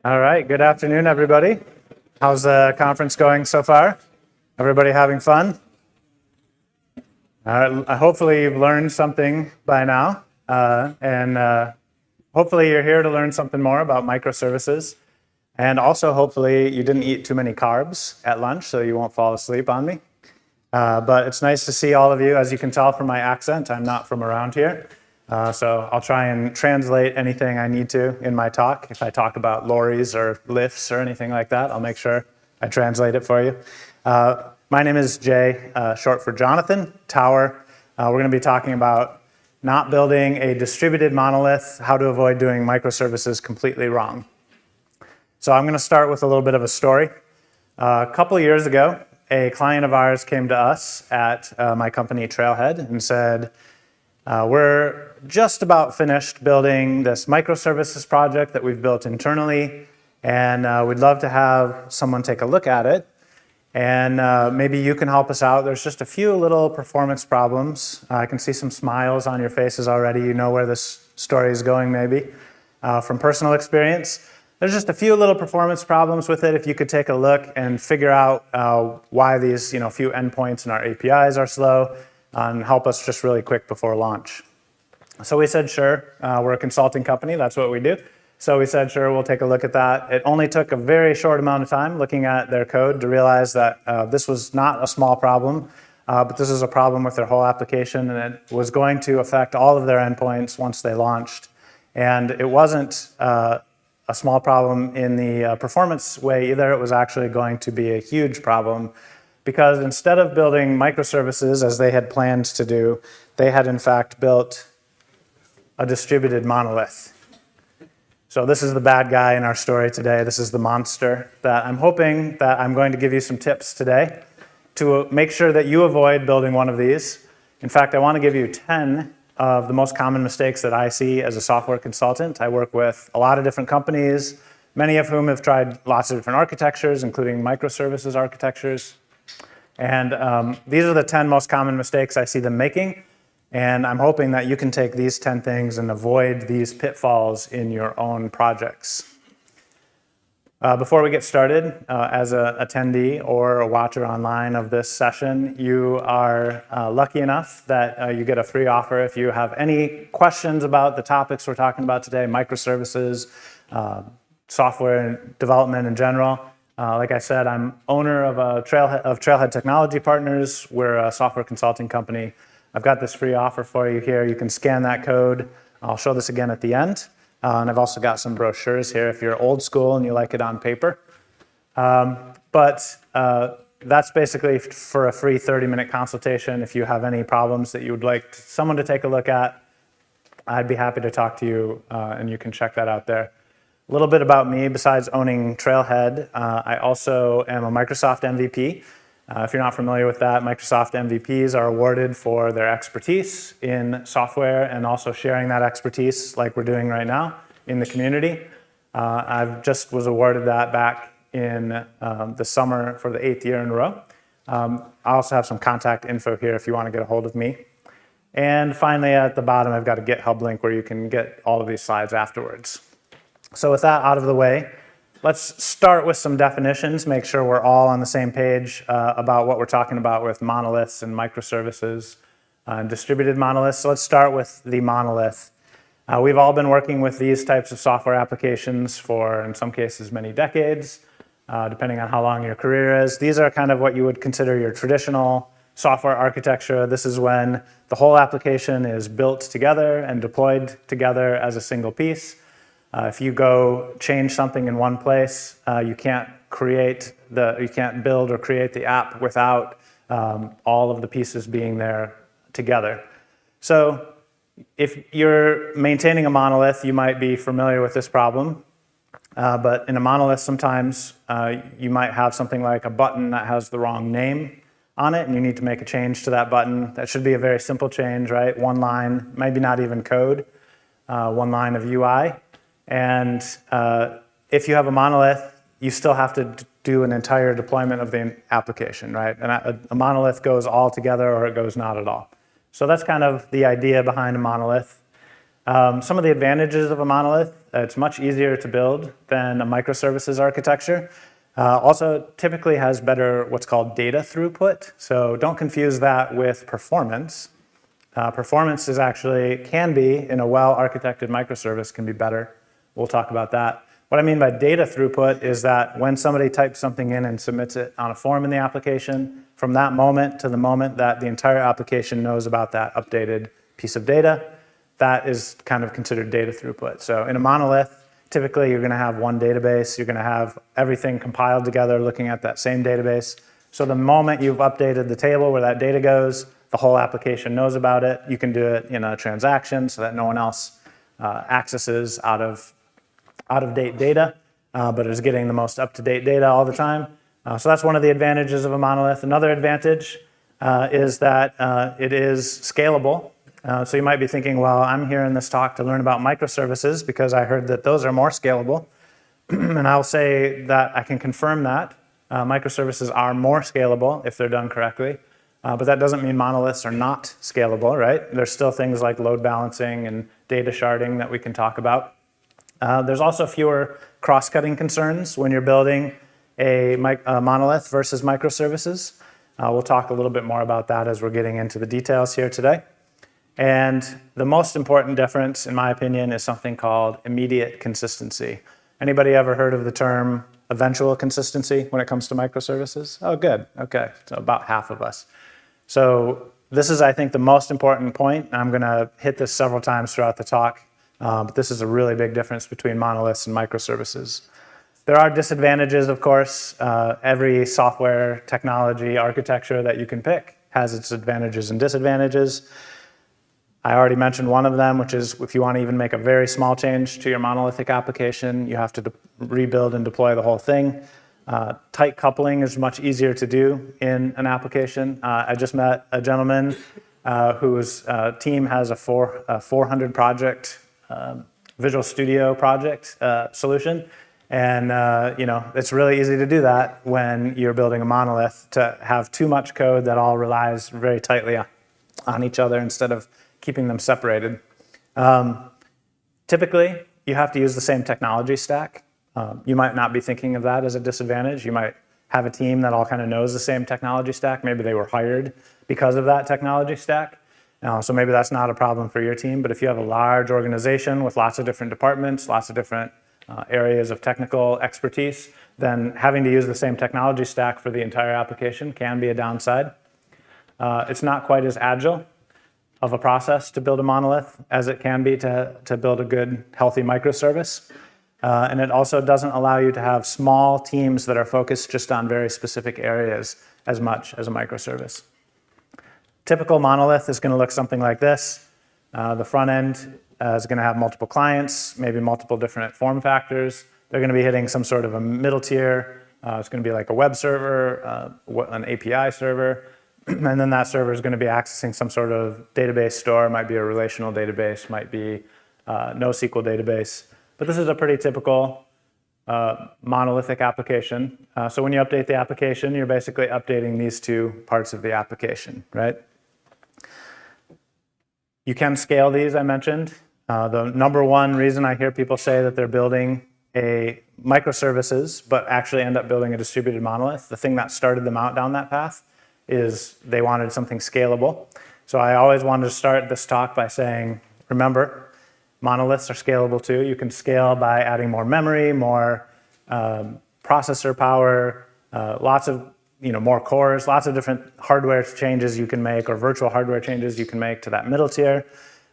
All right, good afternoon, everybody. How's the conference going so far? Everybody having fun? Hopefully you've learned something by now, and hopefully you're here to learn something more about microservices. And also, hopefully you didn't eat too many carbs at lunch, so you won't fall asleep on me. But it's nice to see all of you. As you can tell from my accent, I'm not from around here. So I'll try and translate anything I need to in my talk. If I talk about lorries or lifts or anything like that, I'll make sure I translate it for you. My name is Jay, short for Jonathan Tower. We're going to be talking about not building a distributed monolith, how to avoid doing microservices completely wrong. So I'm going to start with a little bit of a story. A couple of years ago, a client of ours came to us at my company Trailhead and said, we're just about finished building this microservices project that we've built internally, and we'd love to have someone take a look at it. And maybe you can help us out. There's just a few little performance problems. I can see some smiles on your faces already. You know where this story is going, maybe, from personal experience. There's just a few little performance problems with it. If you could take a look and figure out why these few endpoints in our APIs are slow, and help us just really quick before launch. So we said, sure. We're a consulting company. That's what we do. So we said, sure, we'll take a look at that. It only took a very short amount of time looking at their code to realize that this was not a small problem, but this is a problem with their whole application, and it was going to affect all of their endpoints once they launched. And it wasn't a small problem in the performance way either. It was actually going to be a huge problem, because instead of building microservices as they had planned to do, they had in fact built a distributed monolith. So this is the bad guy in our story today. This is the monster that I'm hoping that I'm going to give you some tips today to make sure that you avoid building one of these. In fact, I want to give you 10 of the most common mistakes that I see as a software consultant. I work with a lot of different companies, many of whom have tried lots of different architectures, including microservices architectures. And these are the 10 most common mistakes I see them making. And I'm hoping that you can take these 10 things and avoid these pitfalls in your own projects. Before we get started, as an attendee or a watcher online of this session, you are lucky enough that you get a free offer. If you have any questions about the topics we're talking about today, microservices, software development in general, like I said, I'm owner of Trailhead Technology Partners. We're a software consulting company. I've got this free offer for you here. You can scan that code. I'll show this again at the end. And I've also got some brochures here if you're old school and you like it on paper. But that's basically for a free 30-minute consultation. If you have any problems that you would like someone to take a look at, I'd be happy to talk to you, and you can check that out there. A little bit about me. Besides owning Trailhead, I also am a Microsoft MVP. If you're not familiar with that, Microsoft MVPs are awarded for their expertise in software and also sharing that expertise like we're doing right now in the community. I just was awarded that back in the summer for the 8th year in a row. I also have some contact info here if you want to get a hold of me. And finally, at the bottom, I've got a GitHub link where you can get all of these slides afterwards. So with that out of the way, let's start with some definitions, make sure we're all on the same page about what we're talking about with monoliths and microservices and distributed monoliths. So let's start with the monolith. We've all been working with these types of software applications for, in some cases, many decades, depending on how long your career is. These are kind of what you would consider your traditional software architecture. This is when the whole application is built together and deployed together as a single piece. If you go change something in one place, you can't build or create the app without all of the pieces being there together. So if you're maintaining a monolith, you might be familiar with this problem. But in a monolith, sometimes you might have something like a button that has the wrong name on it, and you need to make a change to that button. That should be a very simple change, right? One line, maybe not even code, one line of UI. And if you have a monolith, you still have to do an entire deployment of the application, right? And a monolith goes all together or it goes not at all. So that's kind of the idea behind a monolith. Some of the advantages of a monolith: it's much easier to build than a microservices architecture. Also, typically has better what's called data throughput. So don't confuse that with performance. Performance is actually, can be, in a well-architected microservice, can be better. We'll talk about that. What I mean by data throughput is that when somebody types something in and submits it on a form in the application, from that moment to the moment that the entire application knows about that updated piece of data, that is kind of considered data throughput. So in a monolith, typically you're going to have one database. You're going to have everything compiled together looking at that same database. So the moment you've updated the table where that data goes, the whole application knows about it. You can do it in a transaction so that no one else accesses out-of-date data, but is getting the most up-to-date data all the time. So that's one of the advantages of a monolith. Another advantage is that it is scalable. So you might be thinking, well, I'm here in this talk to learn about microservices because I heard that those are more scalable. And I'll say that I can confirm that. Microservices are more scalable if they're done correctly. But that doesn't mean monoliths are not scalable, right? There's still things like load balancing and data sharding that we can talk about. There's also fewer cross-cutting concerns when you're building a monolith versus microservices. We'll talk a little bit more about that as we're getting into the details here today. And the most important difference, in my opinion, is something called immediate consistency. Anybody ever heard of the term eventual consistency when it comes to microservices? Oh, good. Okay, so about half of us. So this is, I think, the most important point. I'm going to hit this several times throughout the talk, but this is a really big difference between monoliths and microservices. There are disadvantages, of course. Every software technology architecture that you can pick has its advantages and disadvantages. I already mentioned one of them, which is if you want to even make a very small change to your monolithic application, you have to rebuild and deploy the whole thing. Tight coupling is much easier to do in an application. I just met a gentleman whose team has a 400 project Visual Studio project solution. And it's really easy to do that when you're building a monolith, to have too much code that all relies very tightly on each other instead of keeping them separated. Typically, you have to use the same technology stack. You might not be thinking of that as a disadvantage. You might have a team that all kind of knows the same technology stack. Maybe they were hired because of that technology stack. So maybe that's not a problem for your team. But if you have a large organization with lots of different departments, lots of different areas of technical expertise, then having to use the same technology stack for the entire application can be a downside. It's not quite as agile of a process to build a monolith as it can be to build a good, healthy microservice. And it also doesn't allow you to have small teams that are focused just on very specific areas as much as a microservice. Typical monolith is going to look something like this. The front end is going to have multiple clients, maybe multiple different form factors. They're going to be hitting some sort of a middle tier. It's going to be like a web server, an API server. And then that server is going to be accessing some sort of database store. It might be a relational database, might be NoSQL database. But this is a pretty typical monolithic application. So when you update the application, you're basically updating these two parts of the application, right? You can scale these, I mentioned. The number one reason I hear people say that they're building a microservices, but actually end up building a distributed monolith, the thing that started them out down that path is they wanted something scalable. So I always wanted to start this talk by saying, remember, monoliths are scalable too. You can scale by adding more memory, more processor power, lots of more cores, lots of different hardware changes you can make, or virtual hardware changes you can make to that middle tier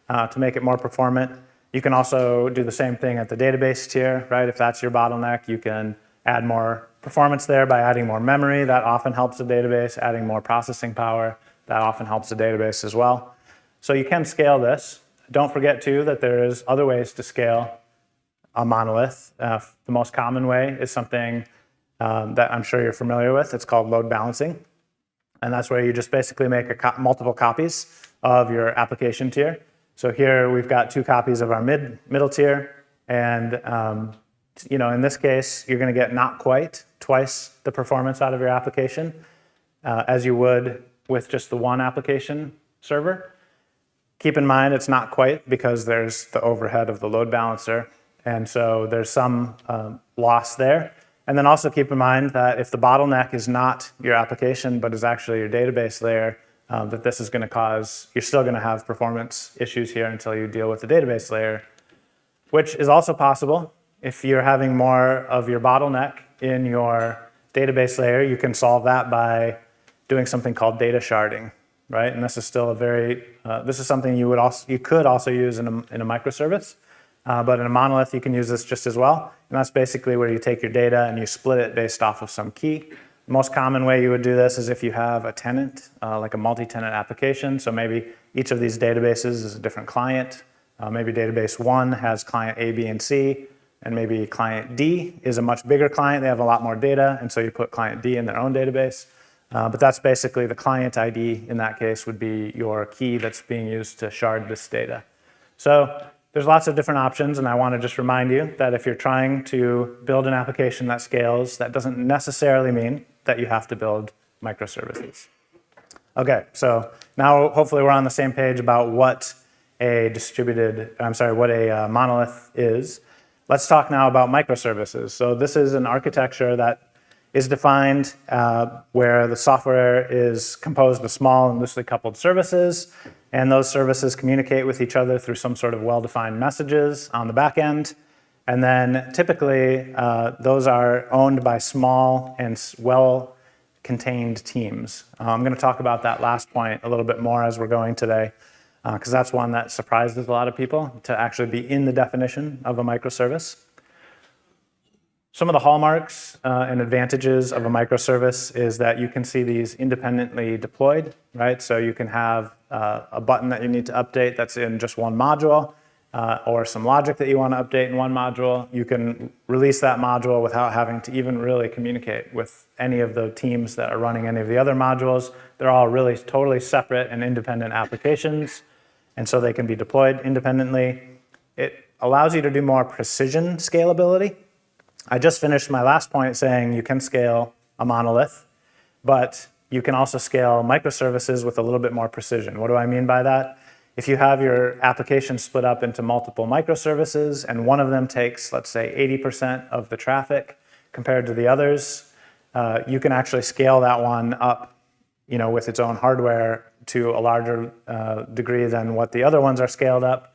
to make it more performant. You can also do the same thing at the database tier, right? If that's your bottleneck, you can add more performance there by adding more memory. That often helps the database. Adding more processing power, that often helps the database as well. So you can scale this. Don't forget too that there is other ways to scale a monolith. The most common way is something that I'm sure you're familiar with. It's called load balancing. And that's where you just basically make multiple copies of your application tier. So here we've got 2 copies of our middle tier. And in this case, you're going to get not quite twice the performance out of your application as you would with just the one application server. Keep in mind it's not quite, because there's the overhead of the load balancer, and so there's some loss there. And then also keep in mind that if the bottleneck is not your application, but is actually your database layer, that this is going to cause, you're still going to have performance issues here until you deal with the database layer, which is also possible. If you're having more of your bottleneck in your database layer, you can solve that by doing something called data sharding, right? And this is still a very, this is something you could also use in a microservice, but in a monolith, you can use this just as well. And that's basically where you take your data and you split it based off of some key. The most common way you would do this is if you have a tenant, like a multi-tenant application. So maybe each of these databases is a different client. Maybe database 1 has client A, B, and C, and maybe client D is a much bigger client. They have a lot more data, and so you put client D in their own database. But that's basically the client ID in that case would be your key that's being used to shard this data. So there's lots of different options, and I want to just remind you that if you're trying to build an application that scales, that doesn't necessarily mean that you have to build microservices. Okay, so now hopefully we're on the same page about what a monolith is. Let's talk now about microservices. So this is an architecture that is defined where the software is composed of small and loosely coupled services, and those services communicate with each other through some sort of well-defined messages on the back end. And then typically, those are owned by small and well-contained teams. I'm going to talk about that last point a little bit more as we're going today, because that's one that surprises a lot of people to actually be in the definition of a microservice. Some of the hallmarks and advantages of a microservice is that you can see these independently deployed, right? So you can have a button that you need to update that's in just one module, or some logic that you want to update in one module. You can release that module without having to even really communicate with any of the teams that are running any of the other modules. They're all really totally separate and independent applications, and so they can be deployed independently. It allows you to do more precision scalability. I just finished my last point saying you can scale a monolith, but you can also scale microservices with a little bit more precision. What do I mean by that? If you have your application split up into multiple microservices and one of them takes, let's say, 80% of the traffic compared to the others, you can actually scale that one up, with its own hardware to a larger degree than what the other ones are scaled up,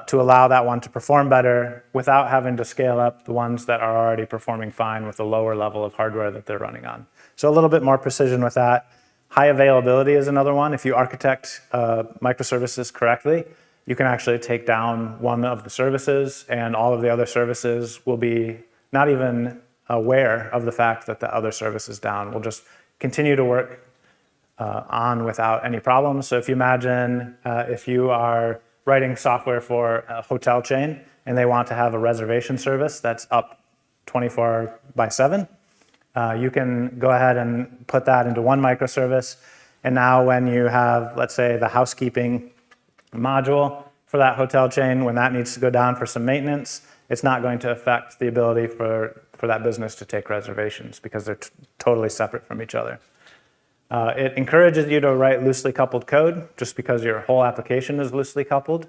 to allow that one to perform better without having to scale up the ones that are already performing fine with a lower level of hardware that they're running on. So a little bit more precision with that. High availability is another one. If you architect microservices correctly, you can actually take down one of the services, and all of the other services will be not even aware of the fact that the other service is down. We'll just continue to work on without any problems. So if you imagine if you are writing software for a hotel chain and they want to have a reservation service that's up 24/7, you can go ahead and put that into one microservice. And now when you have, let's say, the housekeeping module for that hotel chain, when that needs to go down for some maintenance, it's not going to affect the ability for that business to take reservations because they're totally separate from each other. It encourages you to write loosely coupled code just because your whole application is loosely coupled.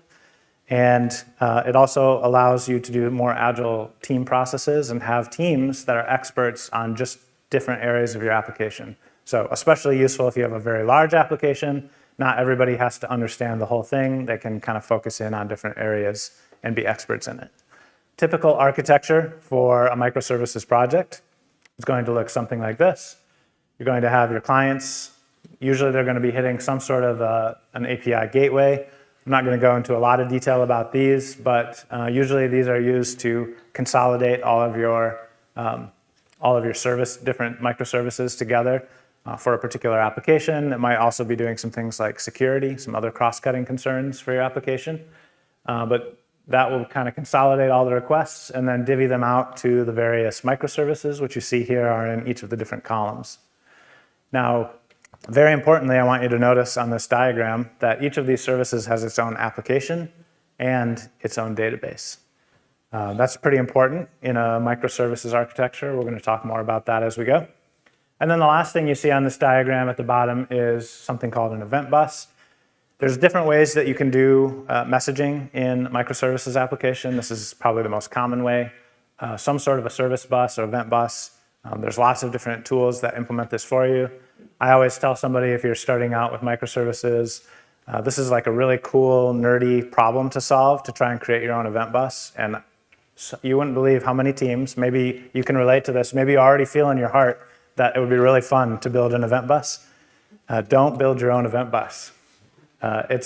And it also allows you to do more agile team processes and have teams that are experts on just different areas of your application. So especially useful if you have a very large application. Not everybody has to understand the whole thing. They can kind of focus in on different areas and be experts in it. Typical architecture for a microservices project is going to look something like this. You're going to have your clients. Usually they're going to be hitting some sort of an API gateway. I'm not going to go into a lot of detail about these, but usually these are used to consolidate all of your different microservices together for a particular application. It might also be doing some things like security, some other cross-cutting concerns for your application. But that will kind of consolidate all the requests and then divvy them out to the various microservices, which you see here are in each of the different columns. Now, very importantly, I want you to notice on this diagram that each of these services has its own application and its own database. That's pretty important in a microservices architecture. We're going to talk more about that as we go. And then the last thing you see on this diagram at the bottom is something called an event bus. There's different ways that you can do messaging in microservices application. This is probably the most common way. Some sort of a service bus or event bus. There's lots of different tools that implement this for you. I always tell somebody, if you're starting out with microservices, this is like a really cool, nerdy problem to solve, to try and create your own event bus. And you wouldn't believe how many teams, maybe you can relate to this, maybe you already feel in your heart that it would be really fun to build an event bus. Don't build your own event bus. It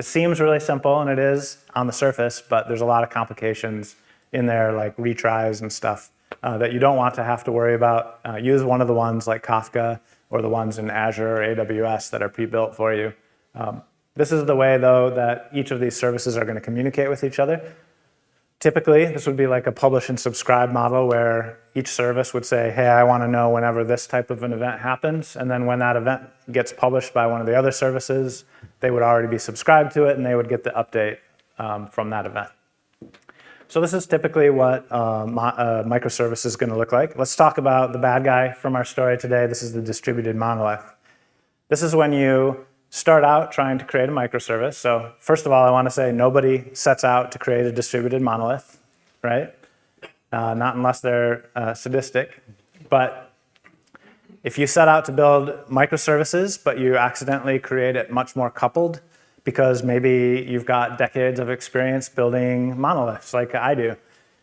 seems really simple, and it is on the surface, but there's a lot of complications in there, like retries and stuff, that you don't want to have to worry about. Use one of the ones like Kafka or the ones in Azure or AWS that are pre-built for you. This is the way, though, that each of these services are going to communicate with each other. Typically, this would be like a publish and subscribe model where each service would say, hey, I want to know whenever this type of an event happens. And then when that event gets published by one of the other services, they would already be subscribed to it, and they would get the update from that event. So this is typically what a microservice is going to look like. Let's talk about the bad guy from our story today. This is the distributed monolith. This is when you start out trying to create a microservice. So first of all, I want to say nobody sets out to create a distributed monolith, right? Not unless they're sadistic. But if you set out to build microservices, but you accidentally create it much more coupled, because maybe you've got decades of experience building monoliths like I do.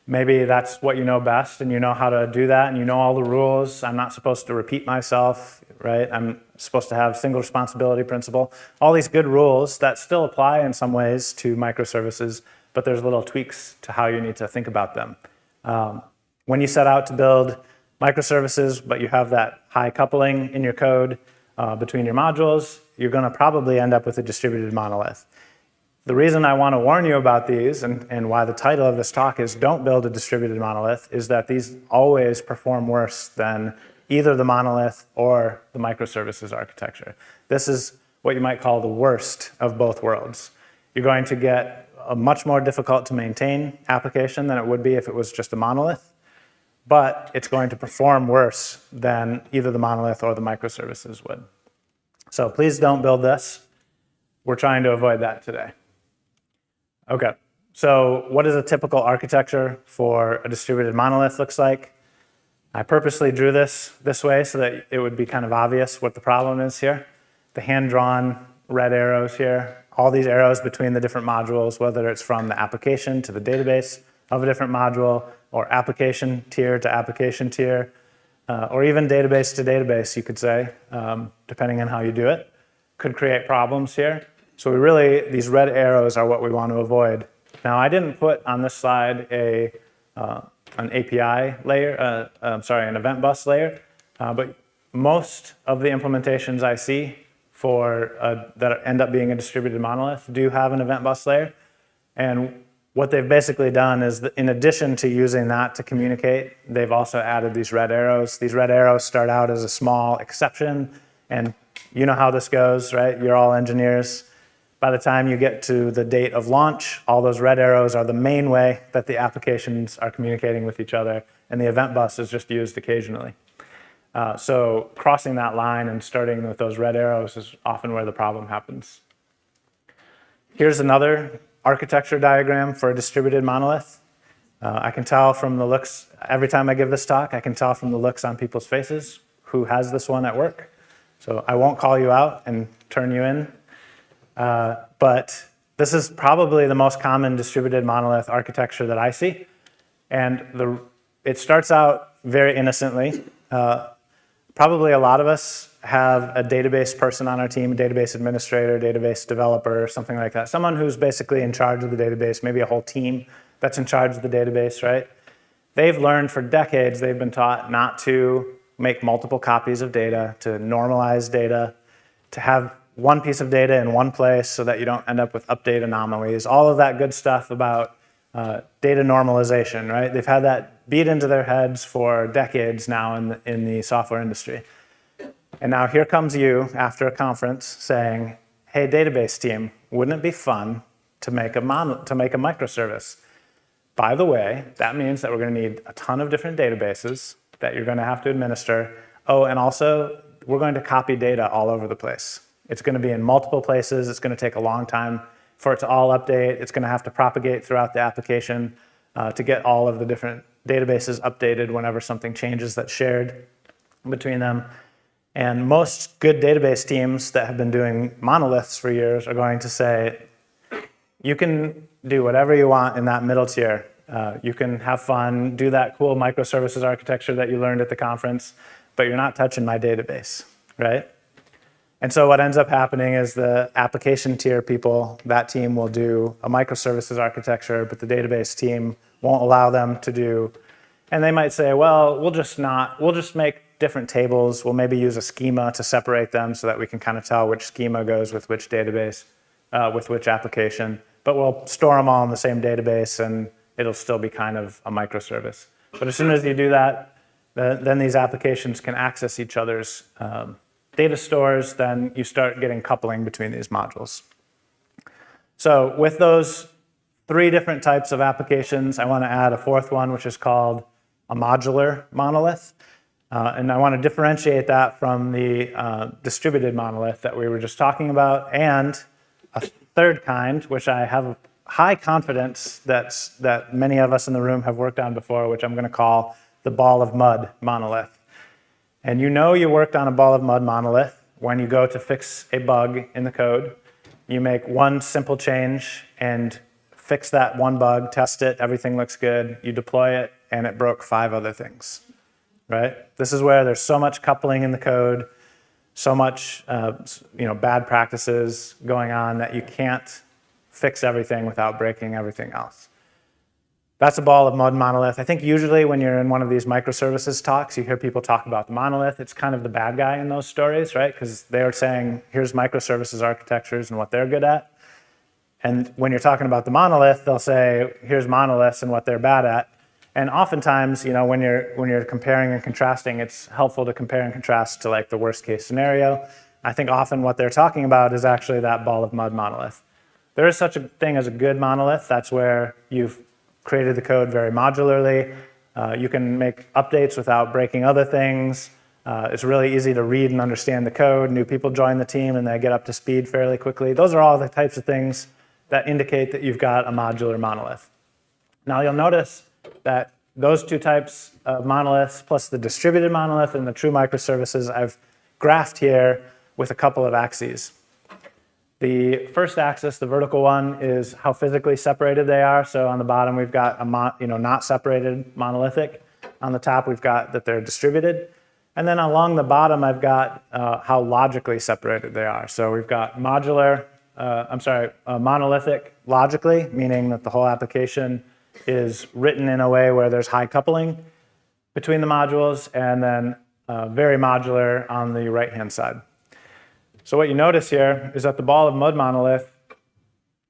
Maybe that's what you know best, and you know how to do that, and you know all the rules. I'm not supposed to repeat myself, right? I'm supposed to have single responsibility principle. All these good rules that still apply in some ways to microservices, but there's little tweaks to how you need to think about them. When you set out to build microservices, but you have that high coupling in your code between your modules, you're going to probably end up with a distributed monolith. The reason I want to warn you about these, and why the title of this talk is Don't Build a Distributed Monolith, is that these always perform worse than either the monolith or the microservices architecture. This is what you might call the worst of both worlds. You're going to get a much more difficult to maintain application than it would be if it was just a monolith, but it's going to perform worse than either the monolith or the microservices would. So please don't build this. We're trying to avoid that today. Okay, so what does a typical architecture for a distributed monolith looks like? I purposely drew this way so that it would be kind of obvious what the problem is here. The hand-drawn red arrows here, all these arrows between the different modules, whether it's from the application to the database of a different module, or application tier to application tier, or even database to database, you could say, depending on how you do it, could create problems here. So these red arrows are what we want to avoid. Now, I didn't put on this slide an API layer, an event bus layer, but most of the implementations I see that end up being a distributed monolith do have an event bus layer. And what they've basically done is that in addition to using that to communicate, they've also added these red arrows. These red arrows start out as a small exception, and you know how this goes, right? You're all engineers. By the time you get to the date of launch, all those red arrows are the main way that the applications are communicating with each other, and the event bus is just used occasionally. So crossing that line and starting with those red arrows is often where the problem happens. Here's another architecture diagram for a distributed monolith. I can tell from the looks, every time I give this talk, I can tell from the looks on people's faces who has this one at work. So I won't call you out and turn you in. But this is probably the most common distributed monolith architecture that I see. And it starts out very innocently. Probably a lot of us have a database person on our team, a database administrator, database developer, something like that. Someone who's basically in charge of the database, maybe a whole team that's in charge of the database, right? They've learned for decades, they've been taught not to make multiple copies of data, to normalize data, to have one piece of data in one place so that you don't end up with update anomalies, all of that good stuff about data normalization, right? They've had that beat into their heads for decades now in the software industry. And now here comes you after a conference saying, hey, database team, wouldn't it be fun to make a microservice? By the way, that means that we're going to need a ton of different databases that you're going to have to administer. Oh, and also, we're going to copy data all over the place It's going to be in multiple places. It's going to take a long time for it to all update. It's going to have to propagate throughout the application to get all of the different databases updated whenever something changes that's shared between them. And most good database teams that have been doing monoliths for years are going to say, you can do whatever you want in that middle tier. You can have fun, do that cool microservices architecture that you learned at the conference, but you're not touching my database, right? And so what ends up happening is the application tier people, that team will do a microservices architecture, but the database team won't allow them to do. And they might say, well, we'll just make different tables. We'll maybe use a schema to separate them so that we can kind of tell which schema goes with which database, with which application. But we'll store them all in the same database, and it'll still be kind of a microservice. But as soon as you do that, then these applications can access each other's data stores. Then you start getting coupling between these modules. So with those 3 different types of applications, I want to add a 4th one, which is called a modular monolith. And I want to differentiate that from the distributed monolith that we were just talking about, and a 3rd kind, which I have high confidence that many of us in the room have worked on before, which I'm going to call the ball of mud monolith. And you know you worked on a ball of mud monolith when you go to fix a bug in the code. You make one simple change and fix that one bug, test it, everything looks good, you deploy it, and it broke 5 other things, right? This is where there's so much coupling in the code, so much bad practices going on that you can't fix everything without breaking everything else. That's a ball of mud monolith. I think usually when you're in one of these microservices talks, you hear people talk about the monolith. It's kind of the bad guy in those stories, right? Because they're saying, here's microservices architectures and what they're good at. And when you're talking about the monolith, they'll say, here's monoliths and what they're bad at. And oftentimes, when you're comparing and contrasting, it's helpful to compare and contrast to like the worst case scenario. I think often what they're talking about is actually that ball of mud monolith. There is such a thing as a good monolith. That's where you've created the code very modularly. You can make updates without breaking other things. It's really easy to read and understand the code. New people join the team and they get up to speed fairly quickly. Those are all the types of things that indicate that you've got a modular monolith. Now you'll notice that those 2 types of monoliths plus the distributed monolith and the true microservices I've graphed here with a couple of axes. The first axis, the vertical one, is how physically separated they are. So on the bottom, we've got a not separated monolithic. On the top, we've got that they're distributed. And then along the bottom, I've got how logically separated they are. So we've got monolithic logically, meaning that the whole application is written in a way where there's high coupling between the modules, and then very modular on the right-hand side. So what you notice here is that the ball of mud monolith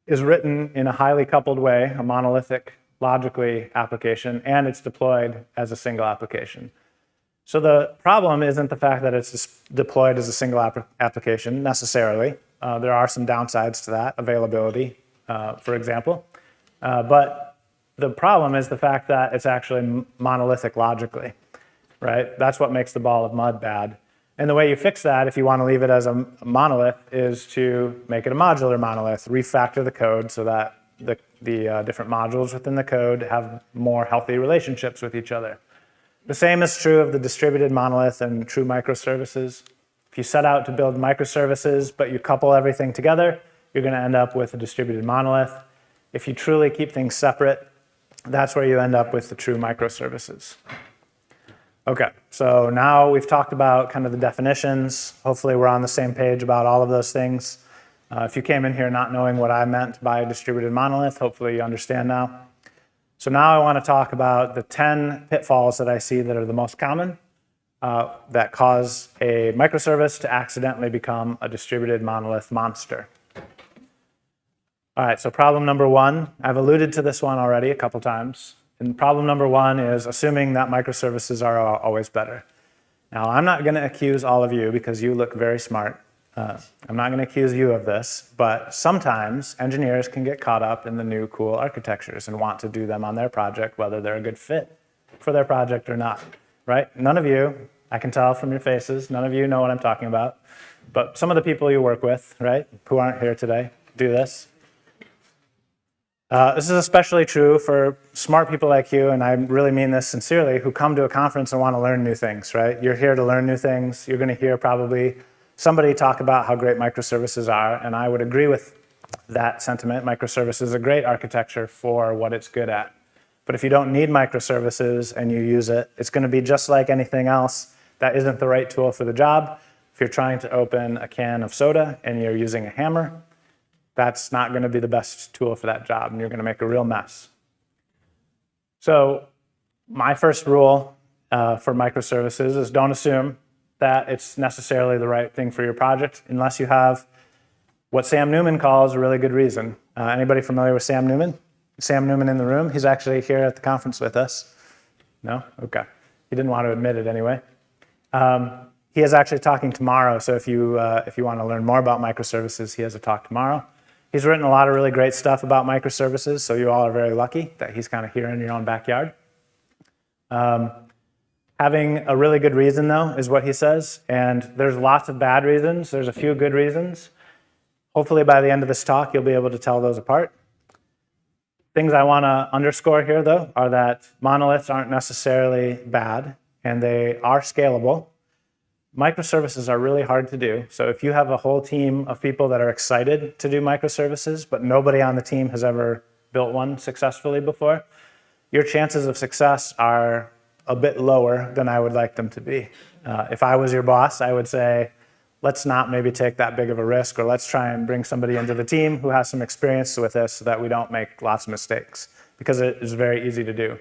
is written in a highly coupled way, a monolithic logically application, and it's deployed as a single application. So the problem isn't the fact that it's deployed as a single application necessarily. There are some downsides to that, availability, for example. But the problem is the fact that it's actually monolithic logically, right? That's what makes the ball of mud bad. And the way you fix that, if you want to leave it as a monolith, is to make it a modular monolith, refactor the code so that the different modules within the code have more healthy relationships with each other. The same is true of the distributed monolith and true microservices. If you set out to build microservices, but you couple everything together, you're going to end up with a distributed monolith. If you truly keep things separate, that's where you end up with the true microservices. Okay, so now we've talked about kind of the definitions. Hopefully we're on the same page about all of those things. If you came in here not knowing what I meant by a distributed monolith, hopefully you understand now. So now I want to talk about the 10 pitfalls that I see that are the most common that cause a microservice to accidentally become a distributed monolith monster. All right, so problem number 1, I've alluded to this one already a couple times. And problem number 1 is assuming that microservices are always better. Now, I'm not going to accuse all of you because you look very smart. I'm not going to accuse you of this, but sometimes engineers can get caught up in the new cool architectures and want to do them on their project, whether they're a good fit for their project or not, right? None of you I can tell from your faces. None of you know what I'm talking about. But some of the people you work with, right, who aren't here today, do this. This is especially true for smart people like you, and I really mean this sincerely, who come to a conference and want to learn new things, right? You're here to learn new things. You're going to hear probably somebody talk about how great microservices are, and I would agree with that sentiment. Microservices is a great architecture for what it's good at. But if you don't need microservices and you use it, it's going to be just like anything else that isn't the right tool for the job. If you're trying to open a can of soda and you're using a hammer, that's not going to be the best tool for that job, and you're going to make a real mess. So my first rule for microservices is don't assume that it's necessarily the right thing for your project unless you have what Sam Newman calls a really good reason. Anybody familiar with Sam Newman? Sam Newman in the room? He's actually here at the conference with us. No? Okay. He didn't want to admit it anyway. He is actually talking tomorrow, so if you want to learn more about microservices, he has a talk tomorrow. He's written a lot of really great stuff about microservices, so you all are very lucky that he's kind of here in your own backyard. Having a really good reason, though, is what he says, and there's lots of bad reasons. There's a few good reasons. Hopefully by the end of this talk, you'll be able to tell those apart. Things I want to underscore here, though, are that monoliths aren't necessarily bad, and they are scalable. Microservices are really hard to do. So if you have a whole team of people that are excited to do microservices, but nobody on the team has ever built one successfully before, your chances of success are a bit lower than I would like them to be. If I was your boss, I would say, let's not maybe take that big of a risk, or let's try and bring somebody into the team who has some experience with this so that we don't make lots of mistakes, because it is very easy to do.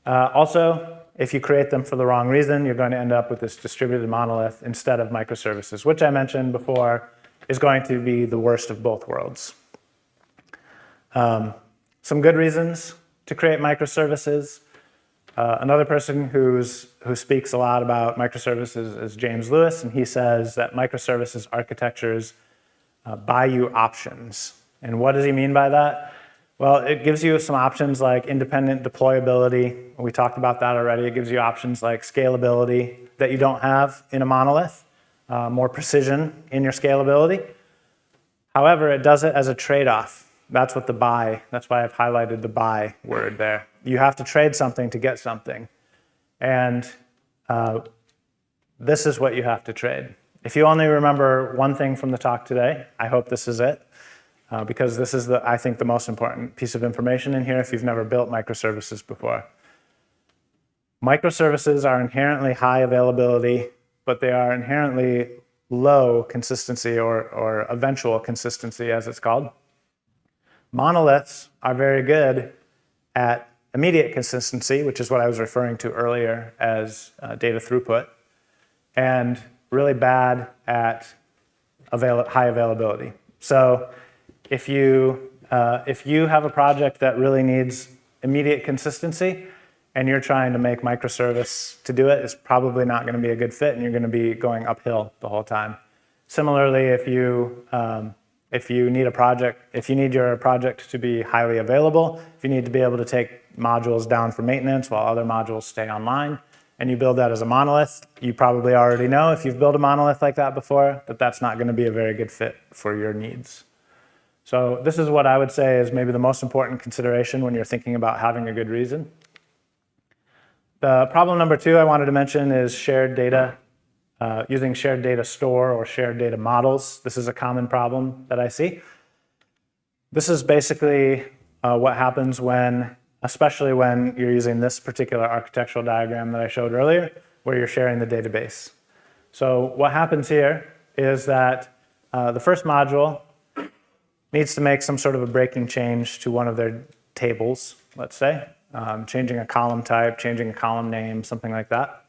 Also, if you create them for the wrong reason, you're going to end up with this distributed monolith instead of microservices, which I mentioned before is going to be the worst of both worlds. Some good reasons to create microservices. Another person who speaks a lot about microservices is James Lewis, and he says that microservices architectures buy you options. And what does he mean by that? Well, it gives you some options like independent deployability. We talked about that already. It gives you options like scalability that you don't have in a monolith, more precision in your scalability. However, it does it as a trade-off. That's what the buy, that's why I've highlighted the buy word there. You have to trade something to get something. And this is what you have to trade. If you only remember one thing from the talk today, I hope this is it. Because this is, I think, the most important piece of information in here if you've never built microservices before. Microservices are inherently high availability, but they are inherently low consistency or eventual consistency, as it's called. Monoliths are very good at immediate consistency, which is what I was referring to earlier as data throughput, and really bad at high availability. So if you have a project that really needs immediate consistency and you're trying to make microservice to do it, it's probably not going to be a good fit, and you're going to be going uphill the whole time. Similarly, if you need your project to be highly available, if you need to be able to take modules down for maintenance while other modules stay online, and you build that as a monolith, you probably already know, if you've built a monolith like that before, that that's not going to be a very good fit for your needs. So this is what I would say is maybe the most important consideration when you're thinking about having a good reason. The problem number 2 I wanted to mention is shared data, using shared data store or shared data models. This is a common problem that I see. This is basically what happens especially when you're using this particular architectural diagram that I showed earlier, where you're sharing the database. So what happens here is that the first module needs to make some sort of a breaking change to one of their tables, let's say, changing a column type, changing a column name, something like that.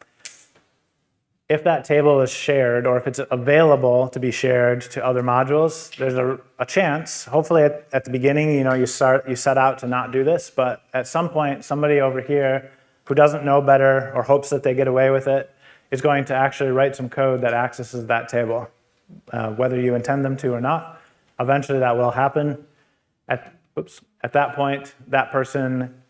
If that table is shared, or if it's available to be shared to other modules, there's a chance, hopefully at the beginning, you set out to not do this, but at some point, somebody over here who doesn't know better or hopes that they get away with it is going to actually write some code that accesses that table, whether you intend them to or not. Eventually that will happen. At that point, that person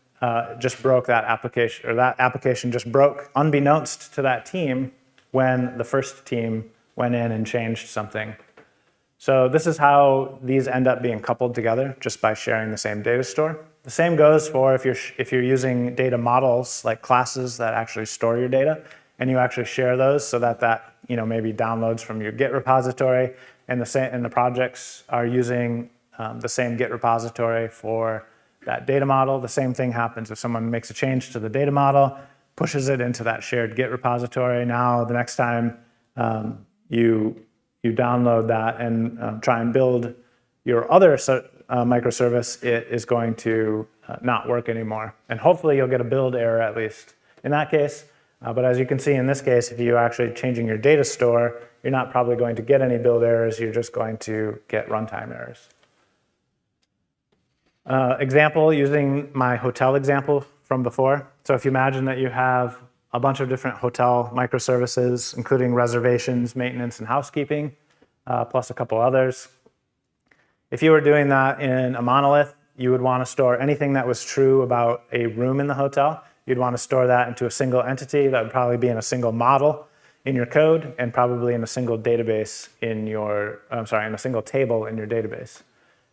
just broke that application, or that application just broke unbeknownst to that team when the first team went in and changed something. So this is how these end up being coupled together, just by sharing the same data store. The same goes for if you're using data models, like classes that actually store your data, and you actually share those so that maybe downloads from your Git repository, and the projects are using the same Git repository for that data model. The same thing happens if someone makes a change to the data model, pushes it into that shared Git repository. Now, the next time you download that and try and build your other microservice, it is going to not work anymore. And hopefully you'll get a build error at least in that case. But as you can see in this case, if you're actually changing your data store, you're not probably going to get any build errors. You're just going to get runtime errors. Example, using my hotel example from before. So if you imagine that you have a bunch of different hotel microservices, including reservations, maintenance, and housekeeping, plus a couple others. If you were doing that in a monolith, you would want to store anything that was true about a room in the hotel. You'd want to store that into a single entity. That would probably be in a single model in your code, and probably in a single database in a single table in your database.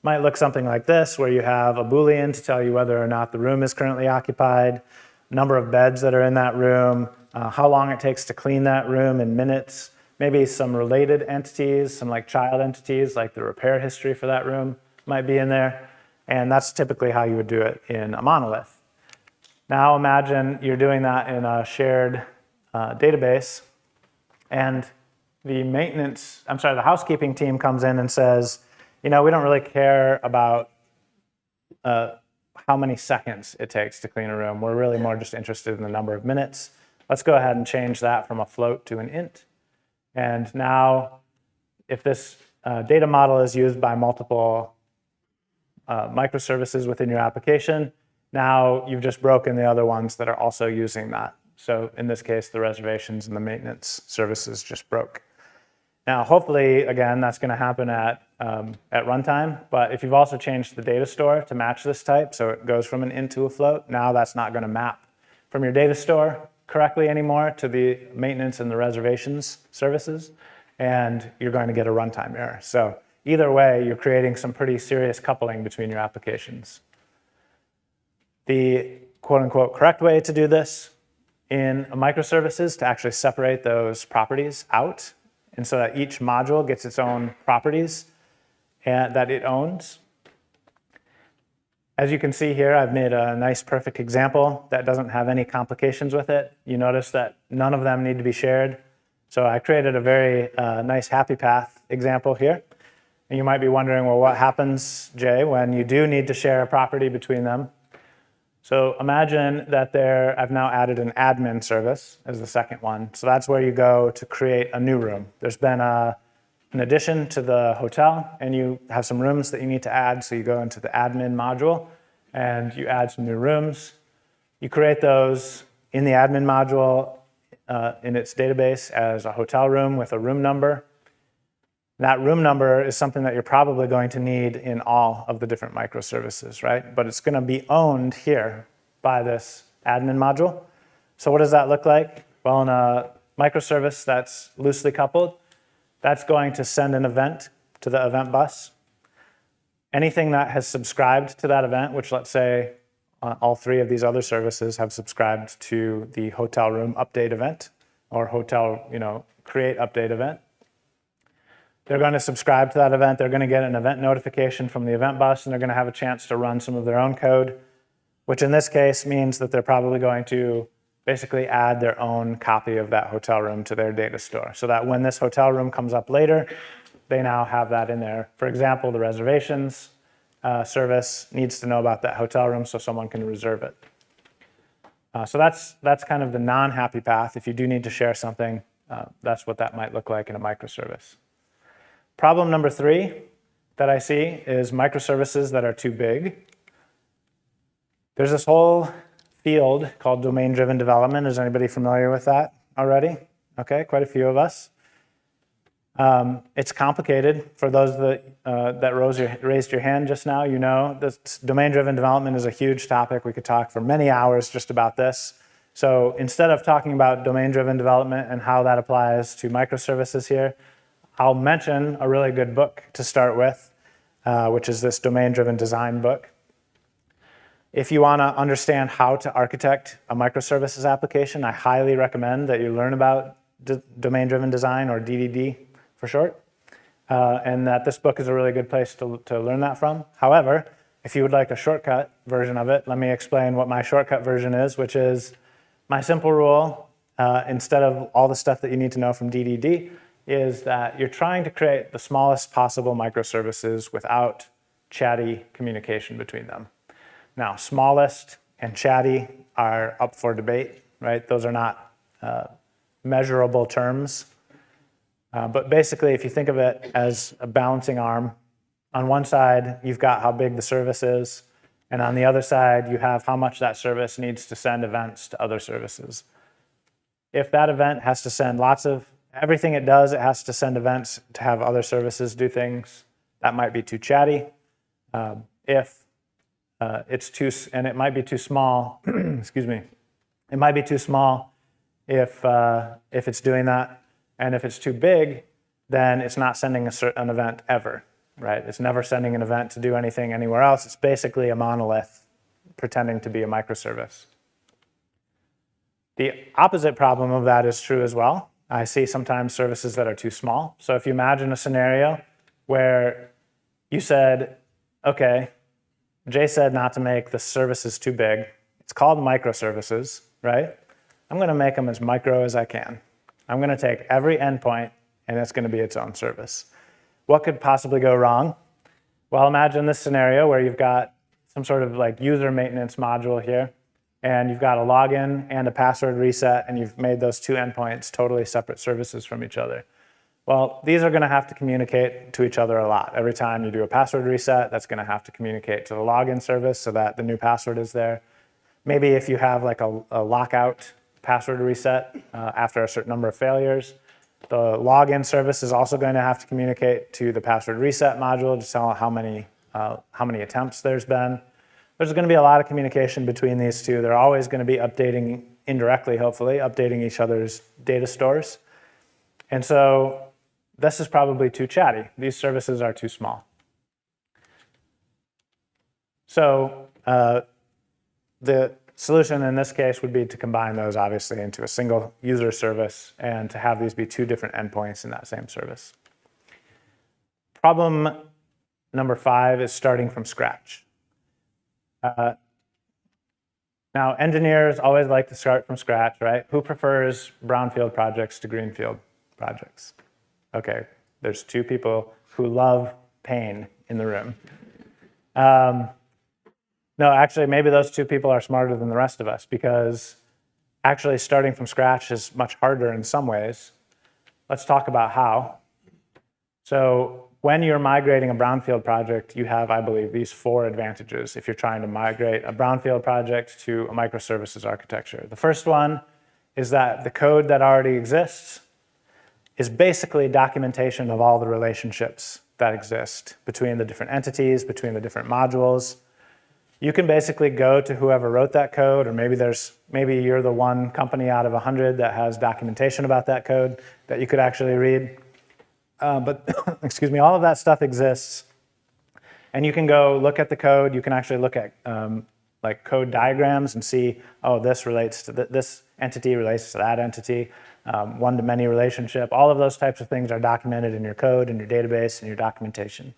Might look something like this, where you have a Boolean to tell you whether or not the room is currently occupied, number of beds that are in that room, how long it takes to clean that room in minutes, maybe some related entities, some like child entities, like the repair history for that room might be in there. And that's typically how you would do it in a monolith. Now imagine you're doing that in a shared database, and the housekeeping team comes in and says, we don't really care about how many seconds it takes to clean a room. We're really more just interested in the number of minutes. Let's go ahead and change that from a float to an int. And now, if this data model is used by multiple microservices within your application, now you've just broken the other ones that are also using that. So in this case, the reservations and the maintenance services just broke. Now, hopefully, again, that's going to happen at runtime. But if you've also changed the data store to match this type, so it goes from an int to a float, now that's not going to map from your data store correctly anymore to the maintenance and the reservations services, and you're going to get a runtime error. So either way, you're creating some pretty serious coupling between your applications. The quote-unquote correct way to do this in a microservice is to actually separate those properties out, and so that each module gets its own properties that it owns. As you can see here, I've made a nice perfect example that doesn't have any complications with it. You notice that none of them need to be shared. So I created a very nice happy path example here. And you might be wondering, well, what happens, Jay, when you do need to share a property between them? So imagine that I've now added an admin service as the second one. So that's where you go to create a new room. There's been an addition to the hotel, and you have some rooms that you need to add. So you go into the admin module, and you add some new rooms. You create those in the admin module in its database as a hotel room with a room number. That room number is something that you're probably going to need in all of the different microservices, right? But it's going to be owned here by this admin module. So what does that look like? Well, in a microservice that's loosely coupled, that's going to send an event to the event bus. Anything that has subscribed to that event, which let's say all three of these other services have subscribed to the hotel room update event or hotel create update event. They're going to subscribe to that event. They're going to get an event notification from the event bus, and they're going to have a chance to run some of their own code, which in this case means that they're probably going to basically add their own copy of that hotel room to their data store, so that when this hotel room comes up later, they now have that in there. For example, the reservations service needs to know about that hotel room so someone can reserve it. So that's kind of the non-happy path. If you do need to share something, that's what that might look like in a microservice. Problem number 3 that I see is microservices that are too big. There's this whole field called domain-driven development. Is anybody familiar with that already? Okay, quite a few of us. It's complicated. For those that raised your hand just now, you know that domain-driven development is a huge topic. We could talk for many hours just about this. So instead of talking about domain-driven development and how that applies to microservices here, I'll mention a really good book to start with, which is this domain-driven design book. If you want to understand how to architect a microservices application, I highly recommend that you learn about domain-driven design, or DDD for short, and that this book is a really good place to learn that from. However, if you would like a shortcut version of it, let me explain what my shortcut version is, which is my simple rule, instead of all the stuff that you need to know from DDD, is that you're trying to create the smallest possible microservices without chatty communication between them. Now, smallest and chatty are up for debate, right? Those are not measurable terms. But basically, if you think of it as a balancing arm, on one side, you've got how big the service is, and on the other side, you have how much that service needs to send events to other services. If that event has to send everything it does, it has to send events to have other services do things, that might be too chatty. It might be too small, excuse me, it might be too small if it's doing that. And if it's too big, then it's not sending an event ever, right? It's never sending an event to do anything anywhere else. It's basically a monolith pretending to be a microservice. The opposite problem of that is true as well. I see sometimes services that are too small. So if you imagine a scenario where you said, okay, Jay said not to make the services too big. It's called microservices, right? I'm going to make them as micro as I can. I'm going to take every endpoint, and it's going to be its own service. What could possibly go wrong? Well, imagine this scenario where you've got some sort of like user maintenance module here, and you've got a login and a password reset, and you've made those two endpoints totally separate services from each other. Well, these are going to have to communicate to each other a lot. Every time you do a password reset, that's going to have to communicate to the login service so that the new password is there. Maybe if you have like a lockout password reset after a certain number of failures, the login service is also going to have to communicate to the password reset module to tell how many attempts there's been. There's going to be a lot of communication between these two. They're always going to be updating indirectly, hopefully, updating each other's data stores. And so this is probably too chatty. These services are too small. So the solution in this case would be to combine those, obviously, into a single user service and to have these be two different endpoints in that same service. Problem number 5 is starting from scratch. Now, engineers always like to start from scratch, right? Who prefers brownfield projects to greenfield projects? Okay, there's 2 people who love pain in the room. No, actually, maybe those 2 people are smarter than the rest of us, because actually starting from scratch is much harder in some ways. Let's talk about how. So when you're migrating a brownfield project, you have, I believe, these 4 advantages if you're trying to migrate a brownfield project to a microservices architecture. The first one is that the code that already exists is basically documentation of all the relationships that exist between the different entities, between the different modules. You can basically go to whoever wrote that code, or maybe you're the one company out of 100 that has documentation about that code that you could actually read. But excuse me, all of that stuff exists, and you can go look at the code. You can actually look at like code diagrams and see, oh, this relates to this entity relates to that entity, one-to-many relationship. All of those types of things are documented in your code, in your database, in your documentation.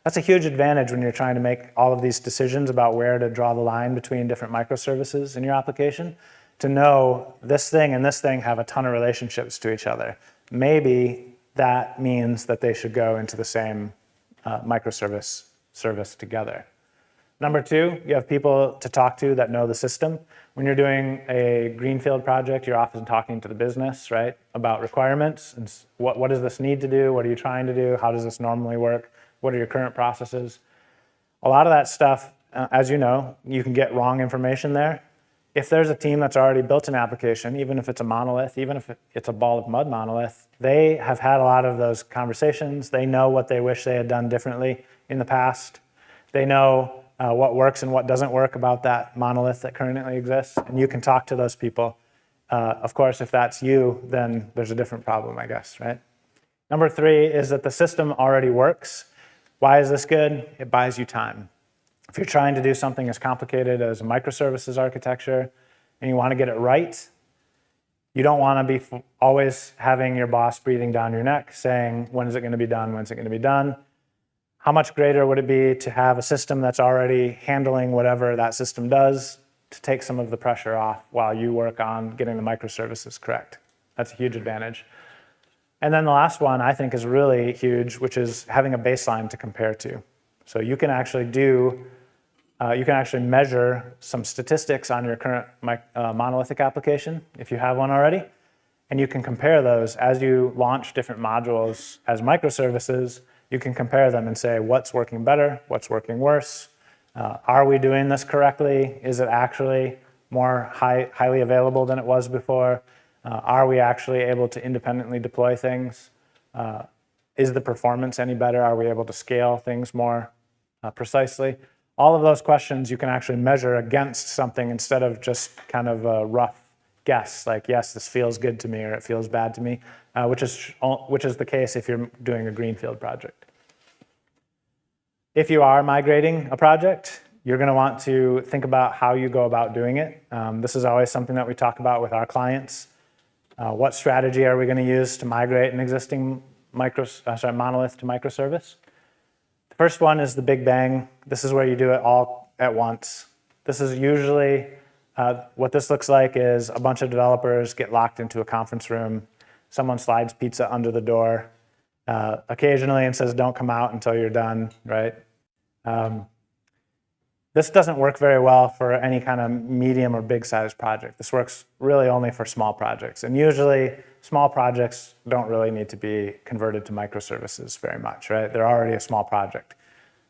That's a huge advantage when you're trying to make all of these decisions about where to draw the line between different microservices in your application, to know this thing and this thing have a ton of relationships to each other. Maybe that means that they should go into the same microservice service together. Number 2, you have people to talk to that know the system. When you're doing a greenfield project, you're often talking to the business, right, about requirements and what does this need to do? What are you trying to do? How does this normally work? What are your current processes? A lot of that stuff, as you know, you can get wrong information there. if there's a team that's already built an application, even if it's a monolith, even if it's a ball of mud monolith, they have had a lot of those conversations. They know what they wish they had done differently in the past. They know what works and what doesn't work about that monolith that currently exists, and you can talk to those people. Of course, if that's you, then there's a different problem, I guess, right? Number 3 is that the system already works. Why is this good? It buys you time. If you're trying to do something as complicated as a microservices architecture and you want to get it right, you don't want to be always having your boss breathing down your neck saying, when is it going to be done? When's it going to be done? How much greater would it be to have a system that's already handling whatever that system does to take some of the pressure off while you work on getting the microservices correct? That's a huge advantage. And then the last one I think is really huge, which is having a baseline to compare to. So you can actually measure some statistics on your current monolithic application, if you have one already, and you can compare those as you launch different modules as microservices. You can compare them and say, what's working better, what's working worse, are we doing this correctly, is it actually more highly available than it was before, are we actually able to independently deploy things, is the performance any better, are we able to scale things more precisely. All of those questions you can actually measure against something instead of just kind of a rough guess, like, yes, this feels good to me or it feels bad to me, which is the case if you're doing a greenfield project. If you are migrating a project, you're going to want to think about how you go about doing it. This is always something that we talk about with our clients. What strategy are we going to use to migrate an existing monolith to microservice? The first one is the big bang. This is where you do it all at once. This is usually, what this looks like is a bunch of developers get locked into a conference room. Someone slides pizza under the door occasionally and says, don't come out until you're done, right? This doesn't work very well for any kind of medium or big sized project. This works really only for small projects. And usually small projects don't really need to be converted to microservices very much, right? They're already a small project.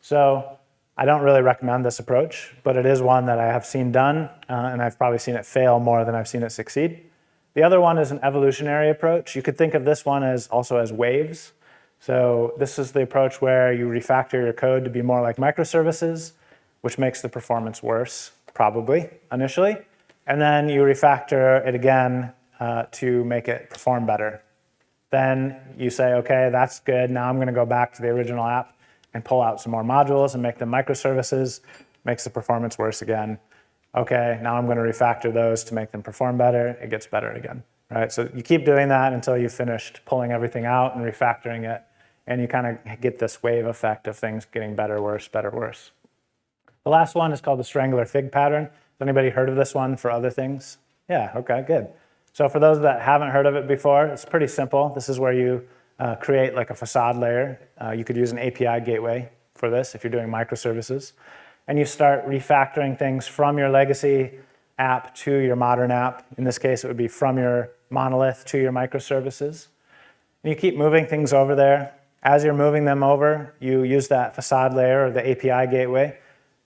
So I don't really recommend this approach, but it is one that I have seen done, and I've probably seen it fail more than I've seen it succeed. The other one is an evolutionary approach. You could think of this one as also as waves. So this is the approach where you refactor your code to be more like microservices, which makes the performance worse, probably, initially. And then you refactor it again to make it perform better. Then you say, okay, that's good. Now I'm going to go back to the original app and pull out some more modules and make them microservices. Makes the performance worse again. Okay, now I'm going to refactor those to make them perform better. It gets better again, right? So you keep doing that until you've finished pulling everything out and refactoring it. And you kind of get this wave effect of things getting better, worse, better, worse. The last one is called the strangler fig pattern. Has anybody heard of this one for other things? Yeah, okay, good. So for those that haven't heard of it before, it's pretty simple. This is where you create like a facade layer. You could use an API gateway for this if you're doing microservices. And you start refactoring things from your legacy app to your modern app. In this case, it would be from your monolith to your microservices. And you keep moving things over there. As you're moving them over, you use that facade layer or the API gateway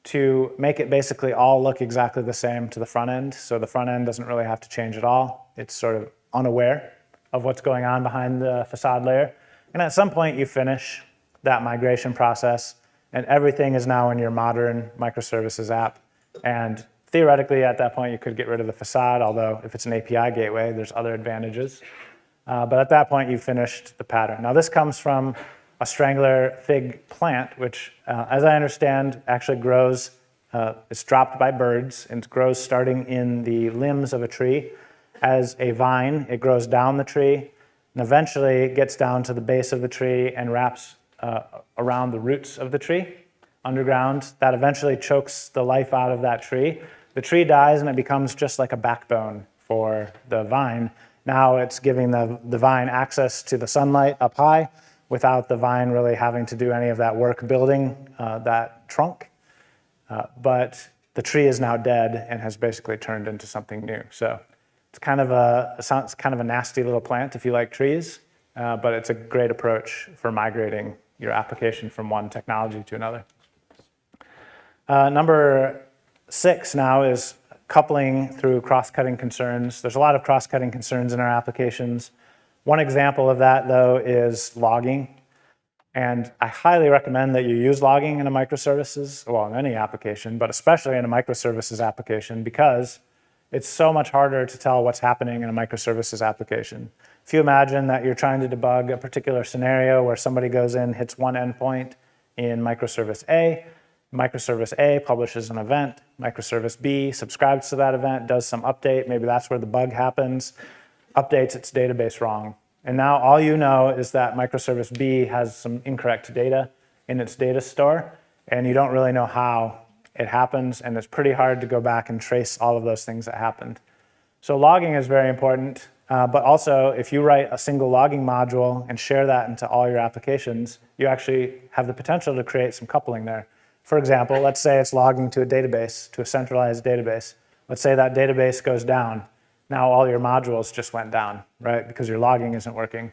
to make it basically all look exactly the same to the front end. So the front end doesn't really have to change at all. It's sort of unaware of what's going on behind the facade layer. And at some point you finish that migration process and everything is now in your modern microservices app. And theoretically at that point you could get rid of the facade, although if it's an API gateway, there's other advantages. But at that point you finished the pattern. Now this comes from a strangler fig plant, which, as I understand, actually grows, it's dropped by birds, and it grows starting in the limbs of a tree as a vine. It grows down the tree, and eventually it gets down to the base of the tree and wraps around the roots of the tree underground. That eventually chokes the life out of that tree. The tree dies, and it becomes just like a backbone for the vine. Now it's giving the vine access to the sunlight up high, without the vine really having to do any of that work building that trunk. But the tree is now dead and has basically turned into something new. So it's kind of a nasty little plant if you like trees, but it's a great approach for migrating your application from one technology to another. Number 6 now is coupling through cross-cutting concerns. There's a lot of cross-cutting concerns in our applications. One example of that, though, is logging. And I highly recommend that you use logging in a microservices, well, in any application, but especially in a microservices application, because it's so much harder to tell what's happening in a microservices application. If you imagine that you're trying to debug a particular scenario where somebody goes in, hits one endpoint in microservice A publishes an event, microservice B subscribes to that event, does some update, maybe that's where the bug happens, updates its database wrong. And now all you know is that microservice B has some incorrect data in its data store, and you don't really know how it happens, and it's pretty hard to go back and trace all of those things that happened. So logging is very important, but also if you write a single logging module and share that into all your applications, you actually have the potential to create some coupling there. For example, let's say it's logging to a database, to a centralized database. Let's say that database goes down. Now all your modules just went down, right? Because your logging isn't working.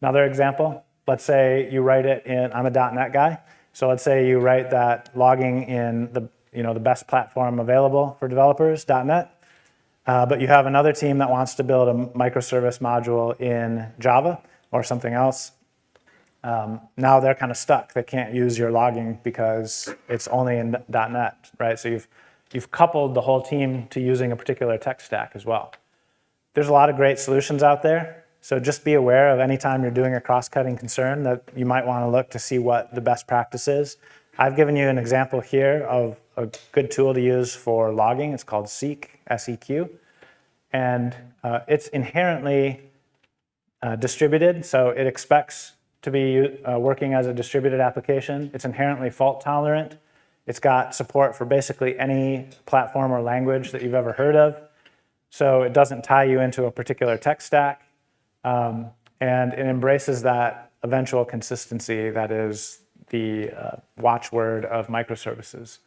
Another example, let's say you write it in, I'm a .NET guy, so let's say you write that logging in the best platform available for developers, .NET, but you have another team that wants to build a microservice module in Java or something else. Now they're kind of stuck. They can't use your logging because it's only in .NET, right? So you've coupled the whole team to using a particular tech stack as well. There's a lot of great solutions out there, so just be aware of any time you're doing a cross-cutting concern that you might want to look to see what the best practice is. I've given you an example here of a good tool to use for logging. It's called Seq, S-E-Q, and it's inherently distributed, so it expects to be working as a distributed application. It's inherently fault tolerant. It's got support for basically any platform or language that you've ever heard of. So it doesn't tie you into a particular tech stack. And it embraces that eventual consistency that is the watchword of microservices.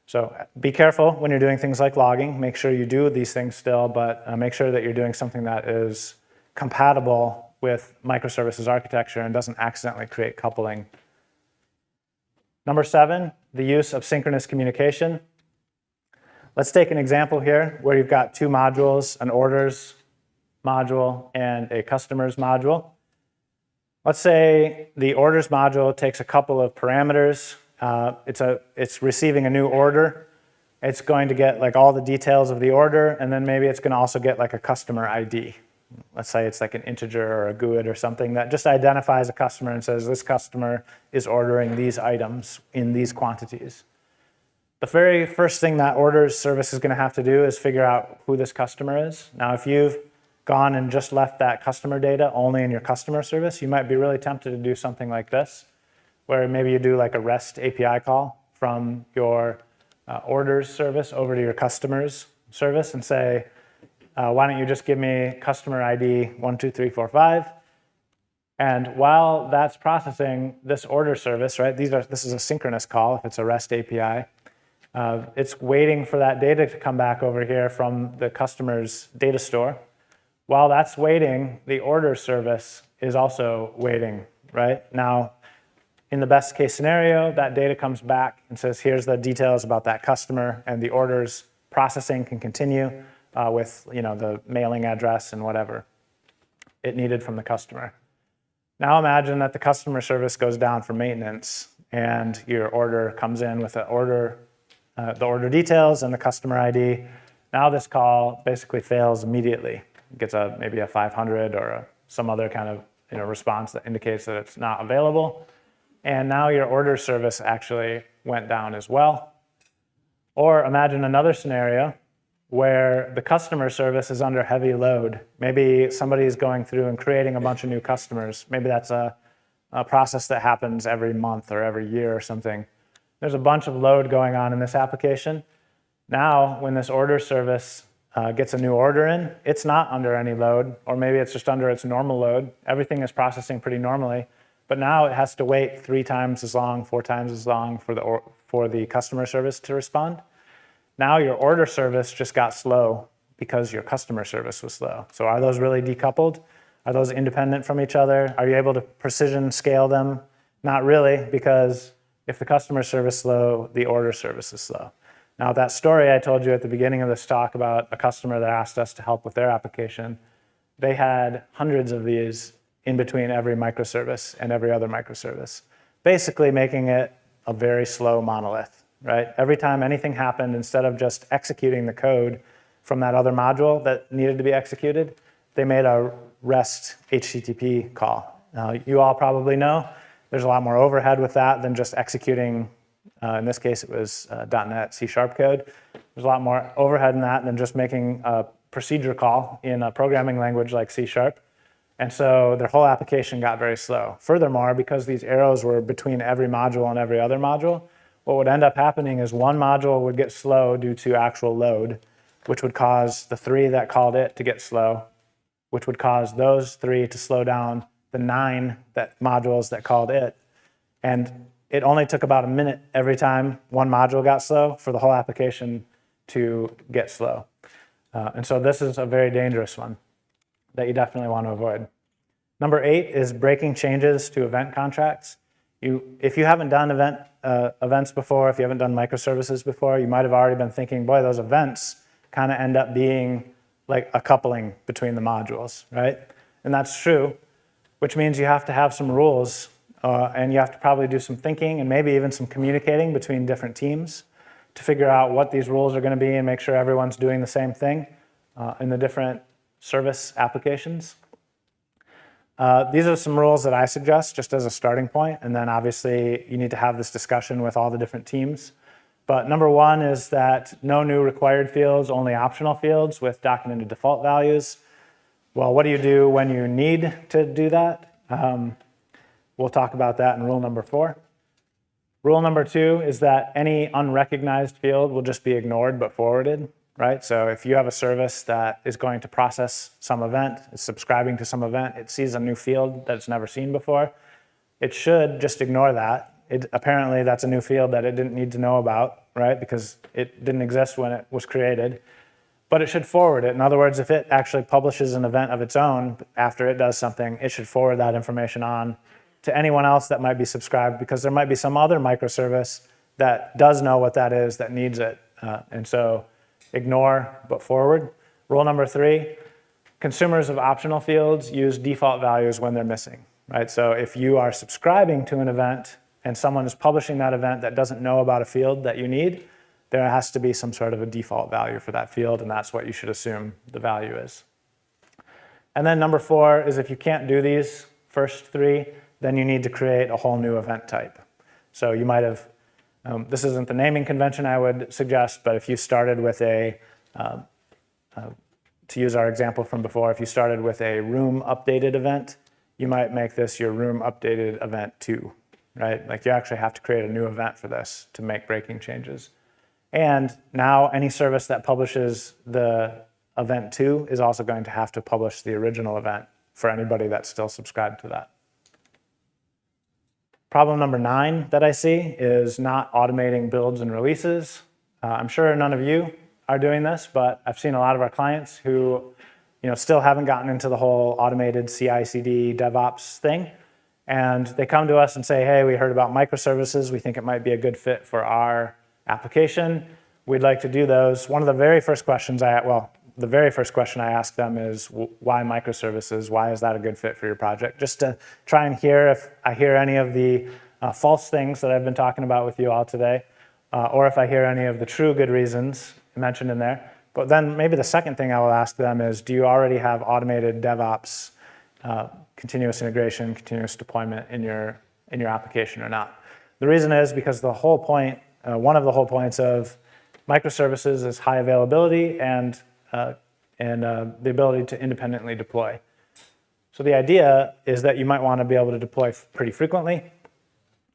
So be careful when you're doing things like logging. Make sure you do these things still, but make sure that you're doing something that is compatible with microservices architecture and doesn't accidentally create coupling. Number 7, the use of synchronous communication. Let's take an example here where you've got two modules, an orders module and a customers module. Let's say the orders module takes a couple of parameters. It's receiving a new order. It's going to get like all the details of the order, and then maybe it's going to also get like a customer ID. Let's say it's like an integer or a GUID or something that just identifies a customer and says this customer is ordering these items in these quantities. The very first thing that orders service is going to have to do is figure out who this customer is. Now, if you've gone and just left that customer data only in your customer service, you might be really tempted to do something like this, where maybe you do like a REST API call from your orders service over to your customers service and say, why don't you just give me customer ID 12345? And while that's processing this order service, right? This is a synchronous call if it's a REST API. It's waiting for that data to come back over here from the customer's data store. While that's waiting, the order service is also waiting, right? Now, in the best case scenario, that data comes back and says, here's the details about that customer, and the orders processing can continue with the mailing address and whatever it needed from the customer. Now imagine that the customer service goes down for maintenance and your order comes in with the order details and the customer ID. Now this call basically fails immediately. It gets maybe a 500 or some other kind of response that indicates that it's not available. And now your order service actually went down as well. Or imagine another scenario where the customer service is under heavy load. Maybe somebody's going through and creating a bunch of new customers. Maybe that's a process that happens every month or every year or something. There's a bunch of load going on in this application. Now, when this order service gets a new order in, it's not under any load, or maybe it's just under its normal load. Everything is processing pretty normally, but now it has to wait 3 times as long, 4 times as long for the customer service to respond. Now your order service just got slow because your customer service was slow. So are those really decoupled? Are those independent from each other? Are you able to precision scale them? Not really, because if the customer service is slow, the order service is slow. Now, that story I told you at the beginning of this talk about a customer that asked us to help with their application, they had hundreds of these in between every microservice and every other microservice, basically making it a very slow monolith, right? Every time anything happened, instead of just executing the code from that other module that needed to be executed, they made a REST HTTP call. Now, you all probably know there's a lot more overhead with that than just executing, in this case it was .NET C# code. There's a lot more overhead in that than just making a procedure call in a programming language like C#. And so their whole application got very slow. Furthermore, because these arrows were between every module and every other module, what would end up happening is one module would get slow due to actual load, which would cause the 3 that called it to get slow, which would cause those 3 to slow down the 9 modules that called it. And it only took about a minute every time one module got slow for the whole application to get slow. And so this is a very dangerous one that you definitely want to avoid. Number 8 is breaking changes to event contracts. If you haven't done events before, if you haven't done microservices before, you might have already been thinking, boy, those events kind of end up being like a coupling between the modules, right? And that's true, which means you have to have some rules and you have to probably do some thinking and maybe even some communicating between different teams to figure out what these rules are going to be and make sure everyone's doing the same thing in the different service applications. These are some rules that I suggest just as a starting point, and then obviously you need to have this discussion with all the different teams. But number 1 is that no new required fields, only optional fields with documented default values. Well, what do you do when you need to do that? We'll talk about that in rule number 4. Rule number 2 is that any unrecognized field will just be ignored but forwarded, right? So if you have a service that is going to process some event, is subscribing to some event, it sees a new field that it's never seen before, it should just ignore that. Apparently that's a new field that it didn't need to know about, right? Because it didn't exist when it was created. But it should forward it. In other words, if it actually publishes an event of its own after it does something, it should forward that information on to anyone else that might be subscribed, because there might be some other microservice that does know what that is, that needs it. And so ignore but forward. Rule number 3, consumers of optional fields use default values when they're missing, right? So if you are subscribing to an event and someone is publishing that event that doesn't know about a field that you need, there has to be some sort of a default value for that field, and that's what you should assume the value is. And then number 4 is if you can't do these first 3, then you need to create a whole new event type. So you might have, this isn't the naming convention I would suggest, but if you started with to use our example from before, if you started with a room updated event, you might make this your room updated event 2, right? Like you actually have to create a new event for this to make breaking changes. And now any service that publishes the event 2 is also going to have to publish the original event for anybody that's still subscribed to that. Problem number 9 that I see is not automating builds and releases. I'm sure none of you are doing this, but I've seen a lot of our clients who still haven't gotten into the whole automated CI/CD DevOps thing. And they come to us and say, hey, we heard about microservices. We think it might be a good fit for our application. We'd like to do those. One of the very first questions the very first question I ask them is, why microservices? Why is that a good fit for your project? Just to try and hear if I hear any of the false things that I've been talking about with you all today, or if I hear any of the true good reasons mentioned in there. But then maybe the second thing I will ask them is, do you already have automated DevOps, continuous integration, continuous deployment in your application or not? The reason is because the whole point, one of the whole points of microservices is high availability and the ability to independently deploy. So the idea is that you might want to be able to deploy pretty frequently.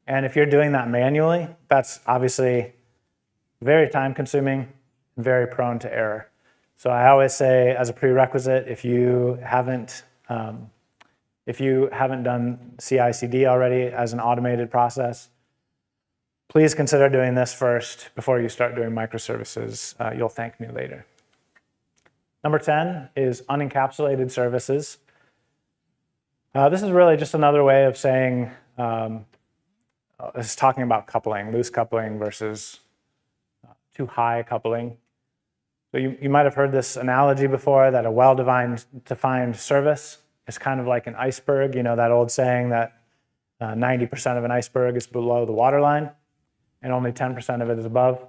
And if you're doing that manually, that's obviously very time consuming, very prone to error. So I always say as a prerequisite, if you haven't done CI/CD already as an automated process, please consider doing this first before you start doing microservices. You'll thank me later. Number 10 is unencapsulated services. This is really just another way of saying, this is talking about coupling, loose coupling versus too high coupling. So you might have heard this analogy before, that a well-defined service is kind of like an iceberg. You know that old saying that 90% of an iceberg is below the waterline and only 10% of it is above.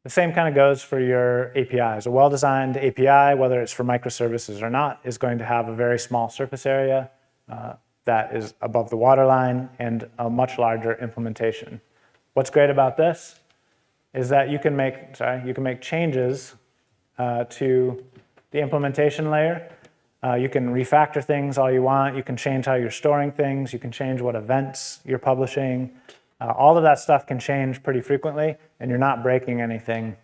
The same kind of goes for your APIs. A well-designed API, whether it's for microservices or not, is going to have a very small surface area that is above the waterline and a much larger implementation. What's great about this is that you can make changes to the implementation layer. You can refactor things all you want. You can change how you're storing things. You can change what events you're publishing. All of that stuff can change pretty frequently, and you're not breaking anything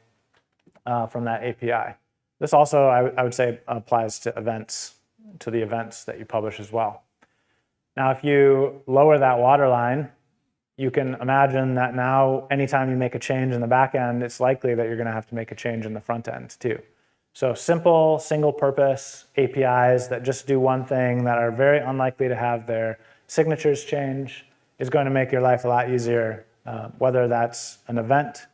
from that API. This also, I would say, applies to events, to the events that you publish as well. Now, if you lower that waterline, you can imagine that now anytime you make a change in the back end, it's likely that you're going to have to make a change in the front end too. So simple, single-purpose APIs that just do one thing, that are very unlikely to have their signatures change, is going to make your life a lot easier, whether that's an event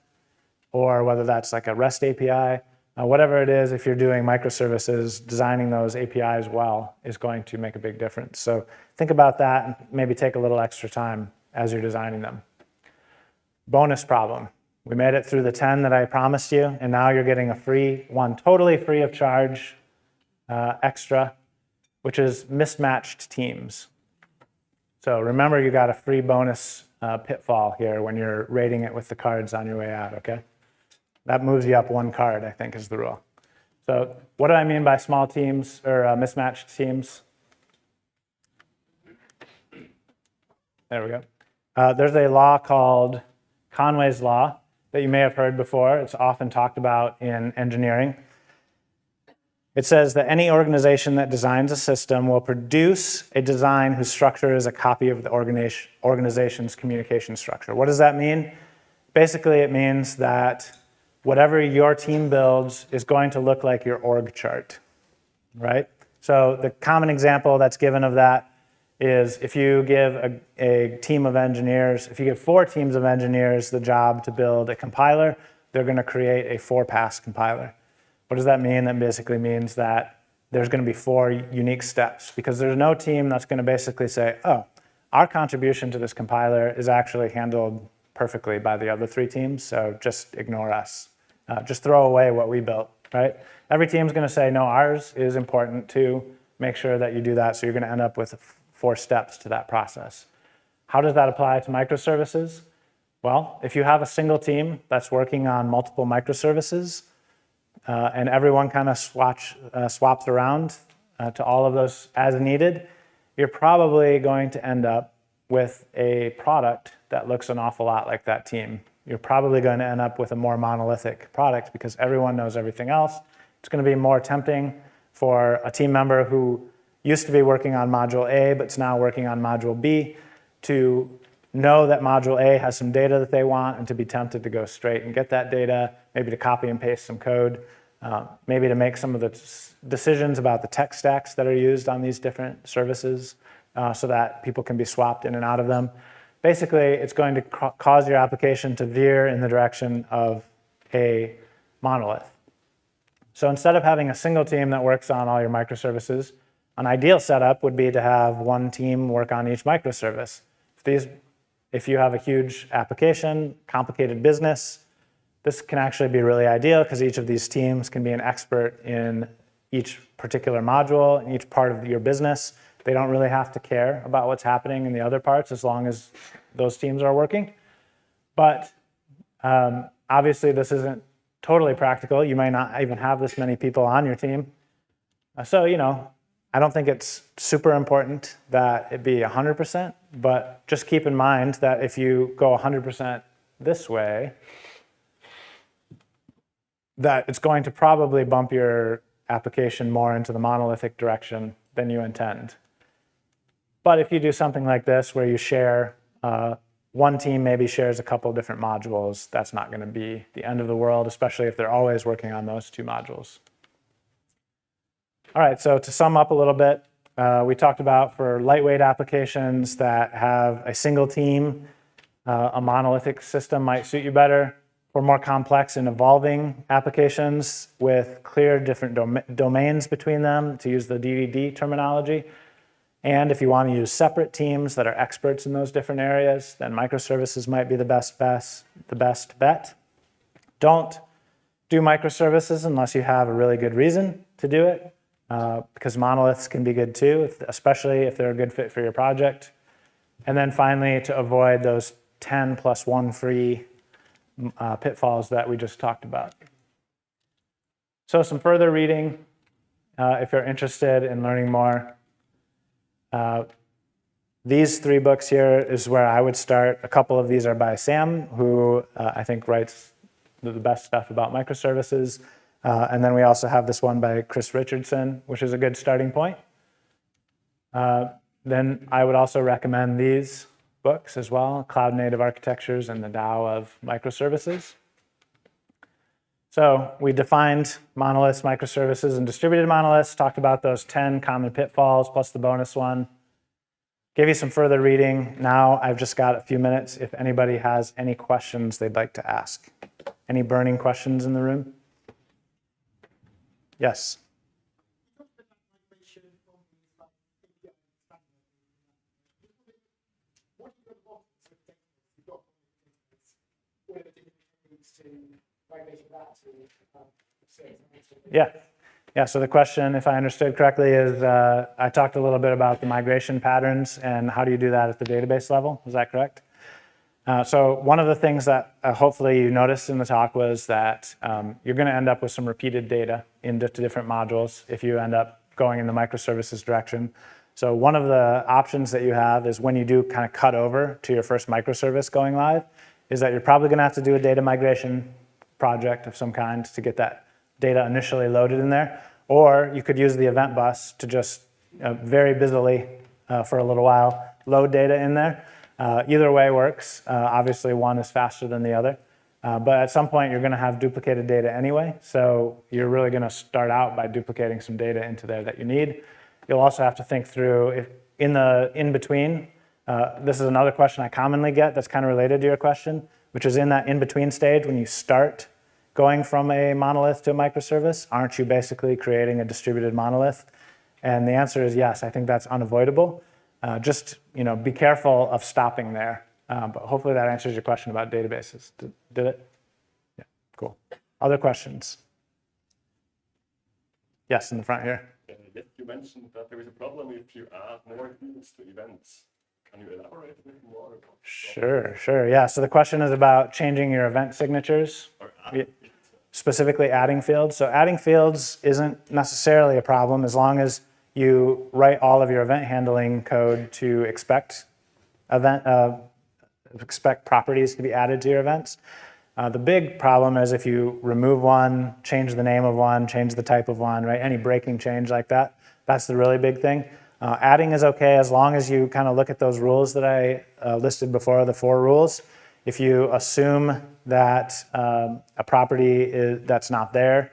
or whether that's like a REST API. Whatever it is, if you're doing microservices, designing those APIs well is going to make a big difference. So think about that and maybe take a little extra time as you're designing them. Bonus problem. We made it through the 10 that I promised you, and now you're getting a free one, totally free of charge, extra, which is mismatched teams. So remember, you got a free bonus pitfall here when you're rating it with the cards on your way out, okay? That moves you up one card, I think, is the rule. So what do I mean by small teams or mismatched teams? There we go. There's a law called Conway's Law that you may have heard before. It's often talked about in engineering. It says that any organization that designs a system will produce a design whose structure is a copy of the organization's communication structure. What does that mean? Basically, it means that whatever your team builds is going to look like your org chart, right? So the common example that's given of that is if you give a team of engineers, if you give 4 teams of engineers the job to build a compiler, they're going to create a 4-pass compiler. What does that mean? That basically means that there's going to be 4 unique steps, because there's no team that's going to basically say, oh, our contribution to this compiler is actually handled perfectly by the other 3 teams, so just ignore us. Just throw away what we built, right? Every team's going to say, no, ours is important too. Make sure that you do that, so you're going to end up with 4 steps to that process. How does that apply to microservices? Well, if you have a single team that's working on multiple microservices, and everyone kind of swaps around to all of those as needed, you're probably going to end up with a product that looks an awful lot like that team. You're probably going to end up with a more monolithic product because everyone knows everything else. It's going to be more tempting for a team member who used to be working on module A but is now working on module B to know that module A has some data that they want and to be tempted to go straight and get that data, maybe to copy and paste some code, maybe to make some of the decisions about the tech stacks that are used on these different services so that people can be swapped in and out of them. Basically, it's going to cause your application to veer in the direction of a monolith. So instead of having a single team that works on all your microservices, an ideal setup would be to have one team work on each microservice. If you have a huge application, complicated business, this can actually be really ideal because each of these teams can be an expert in each particular module, in each part of your business. They don't really have to care about what's happening in the other parts as long as those teams are working. But obviously, this isn't totally practical. You may not even have this many people on your team. So, I don't think it's super important that it be 100%, but just keep in mind that if you go 100% this way, that it's going to probably bump your application more into the monolithic direction than you intend. But if you do something like this where you share, one team maybe shares a couple different modules, that's not going to be the end of the world, especially if they're always working on those 2 modules. All right, so to sum up a little bit, we talked about for lightweight applications that have a single team, a monolithic system might suit you better. For more complex and evolving applications with clear different domains between them, to use the DDD terminology. And if you want to use separate teams that are experts in those different areas, then microservices might be the best bet. Don't do microservices unless you have a really good reason to do it, because monoliths can be good too, especially if they're a good fit for your project. And then finally, to avoid those 10 plus 1 free pitfalls that we just talked about. So some further reading, if you're interested in learning more. These 3 books here is where I would start. A couple of these are by Sam, who I think writes the best stuff about microservices. And then we also have this one by Chris Richardson, which is a good starting point. Then I would also recommend these books as well, Cloud Native Architectures and the Tao of Microservices. So we defined monoliths, microservices, and distributed monoliths, talked about those 10 common pitfalls plus the bonus one. Gave you some further reading. Now I've just got a few minutes if anybody has any questions they'd like to ask. Any burning questions in the room? Yes. Yeah, so the question, if I understood correctly, is I talked a little bit about the migration patterns and how do you do that at the database level. Is that correct? So one of the things that hopefully you noticed in the talk was that you're going to end up with some repeated data into different modules if you end up going in the microservices direction. So one of the options that you have is when you do kind of cut over to your first microservice going live, is that you're probably going to have to do a data migration project of some kind to get that data initially loaded in there. Or you could use the event bus to just very busily, for a little while, load data in there. Either way works. Obviously, one is faster than the other. But at some point, you're going to have duplicated data anyway. So you're really going to start out by duplicating some data into there that you need. You'll also have to think through, if in the in-between, this is another question I commonly get that's kind of related to your question, which is in that in-between stage when you start going from a monolith to a microservice, aren't you basically creating a distributed monolith? And the answer is yes, I think that's unavoidable. Just be careful of stopping there. But hopefully that answers your question about databases. Did it? Yeah, cool. Other questions? Yes, in the front here. You mentioned that there is a problem if you add more fields to events. Can you elaborate a bit more? Sure. Yeah, so the question is about changing your event signatures, specifically adding fields. So adding fields isn't necessarily a problem as long as you write all of your event handling code to expect properties to be added to your events. The big problem is if you remove one, change the name of one, change the type of one, right? Any breaking change like that, that's the really big thing. Adding is okay as long as you kind of look at those rules that I listed before, the 4 rules. If you assume that a property that's not there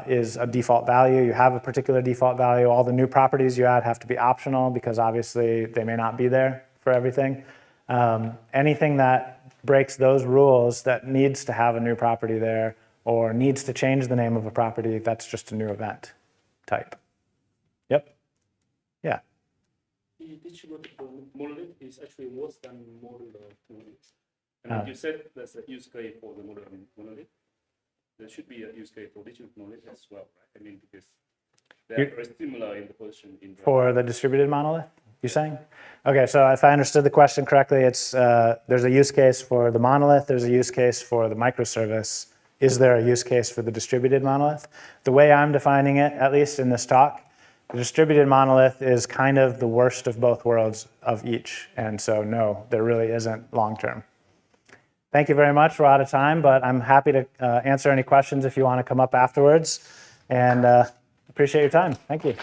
is a default value, you have a particular default value, all the new properties you add have to be optional because obviously they may not be there for everything. Anything that breaks those rules that needs to have a new property there or needs to change the name of a property, that's just a new event type. Yep. Yeah. The distributed monolith is actually worse than monolith. And you said there's a use case for the monolith. There should be a use case for distributed monolith as well, right? I mean, because they're very similar in the position. For the distributed monolith, you're saying? Okay, so if I understood the question correctly, it's there's a use case for the monolith, there's a use case for the microservice. Is there a use case for the distributed monolith? The way I'm defining it, at least in this talk, the distributed monolith is kind of the worst of both worlds of each. And so no, there really isn't long-term. Thank you very much. We're out of time, but I'm happy to answer any questions if you want to come up afterwards. And appreciate your time. Thank you.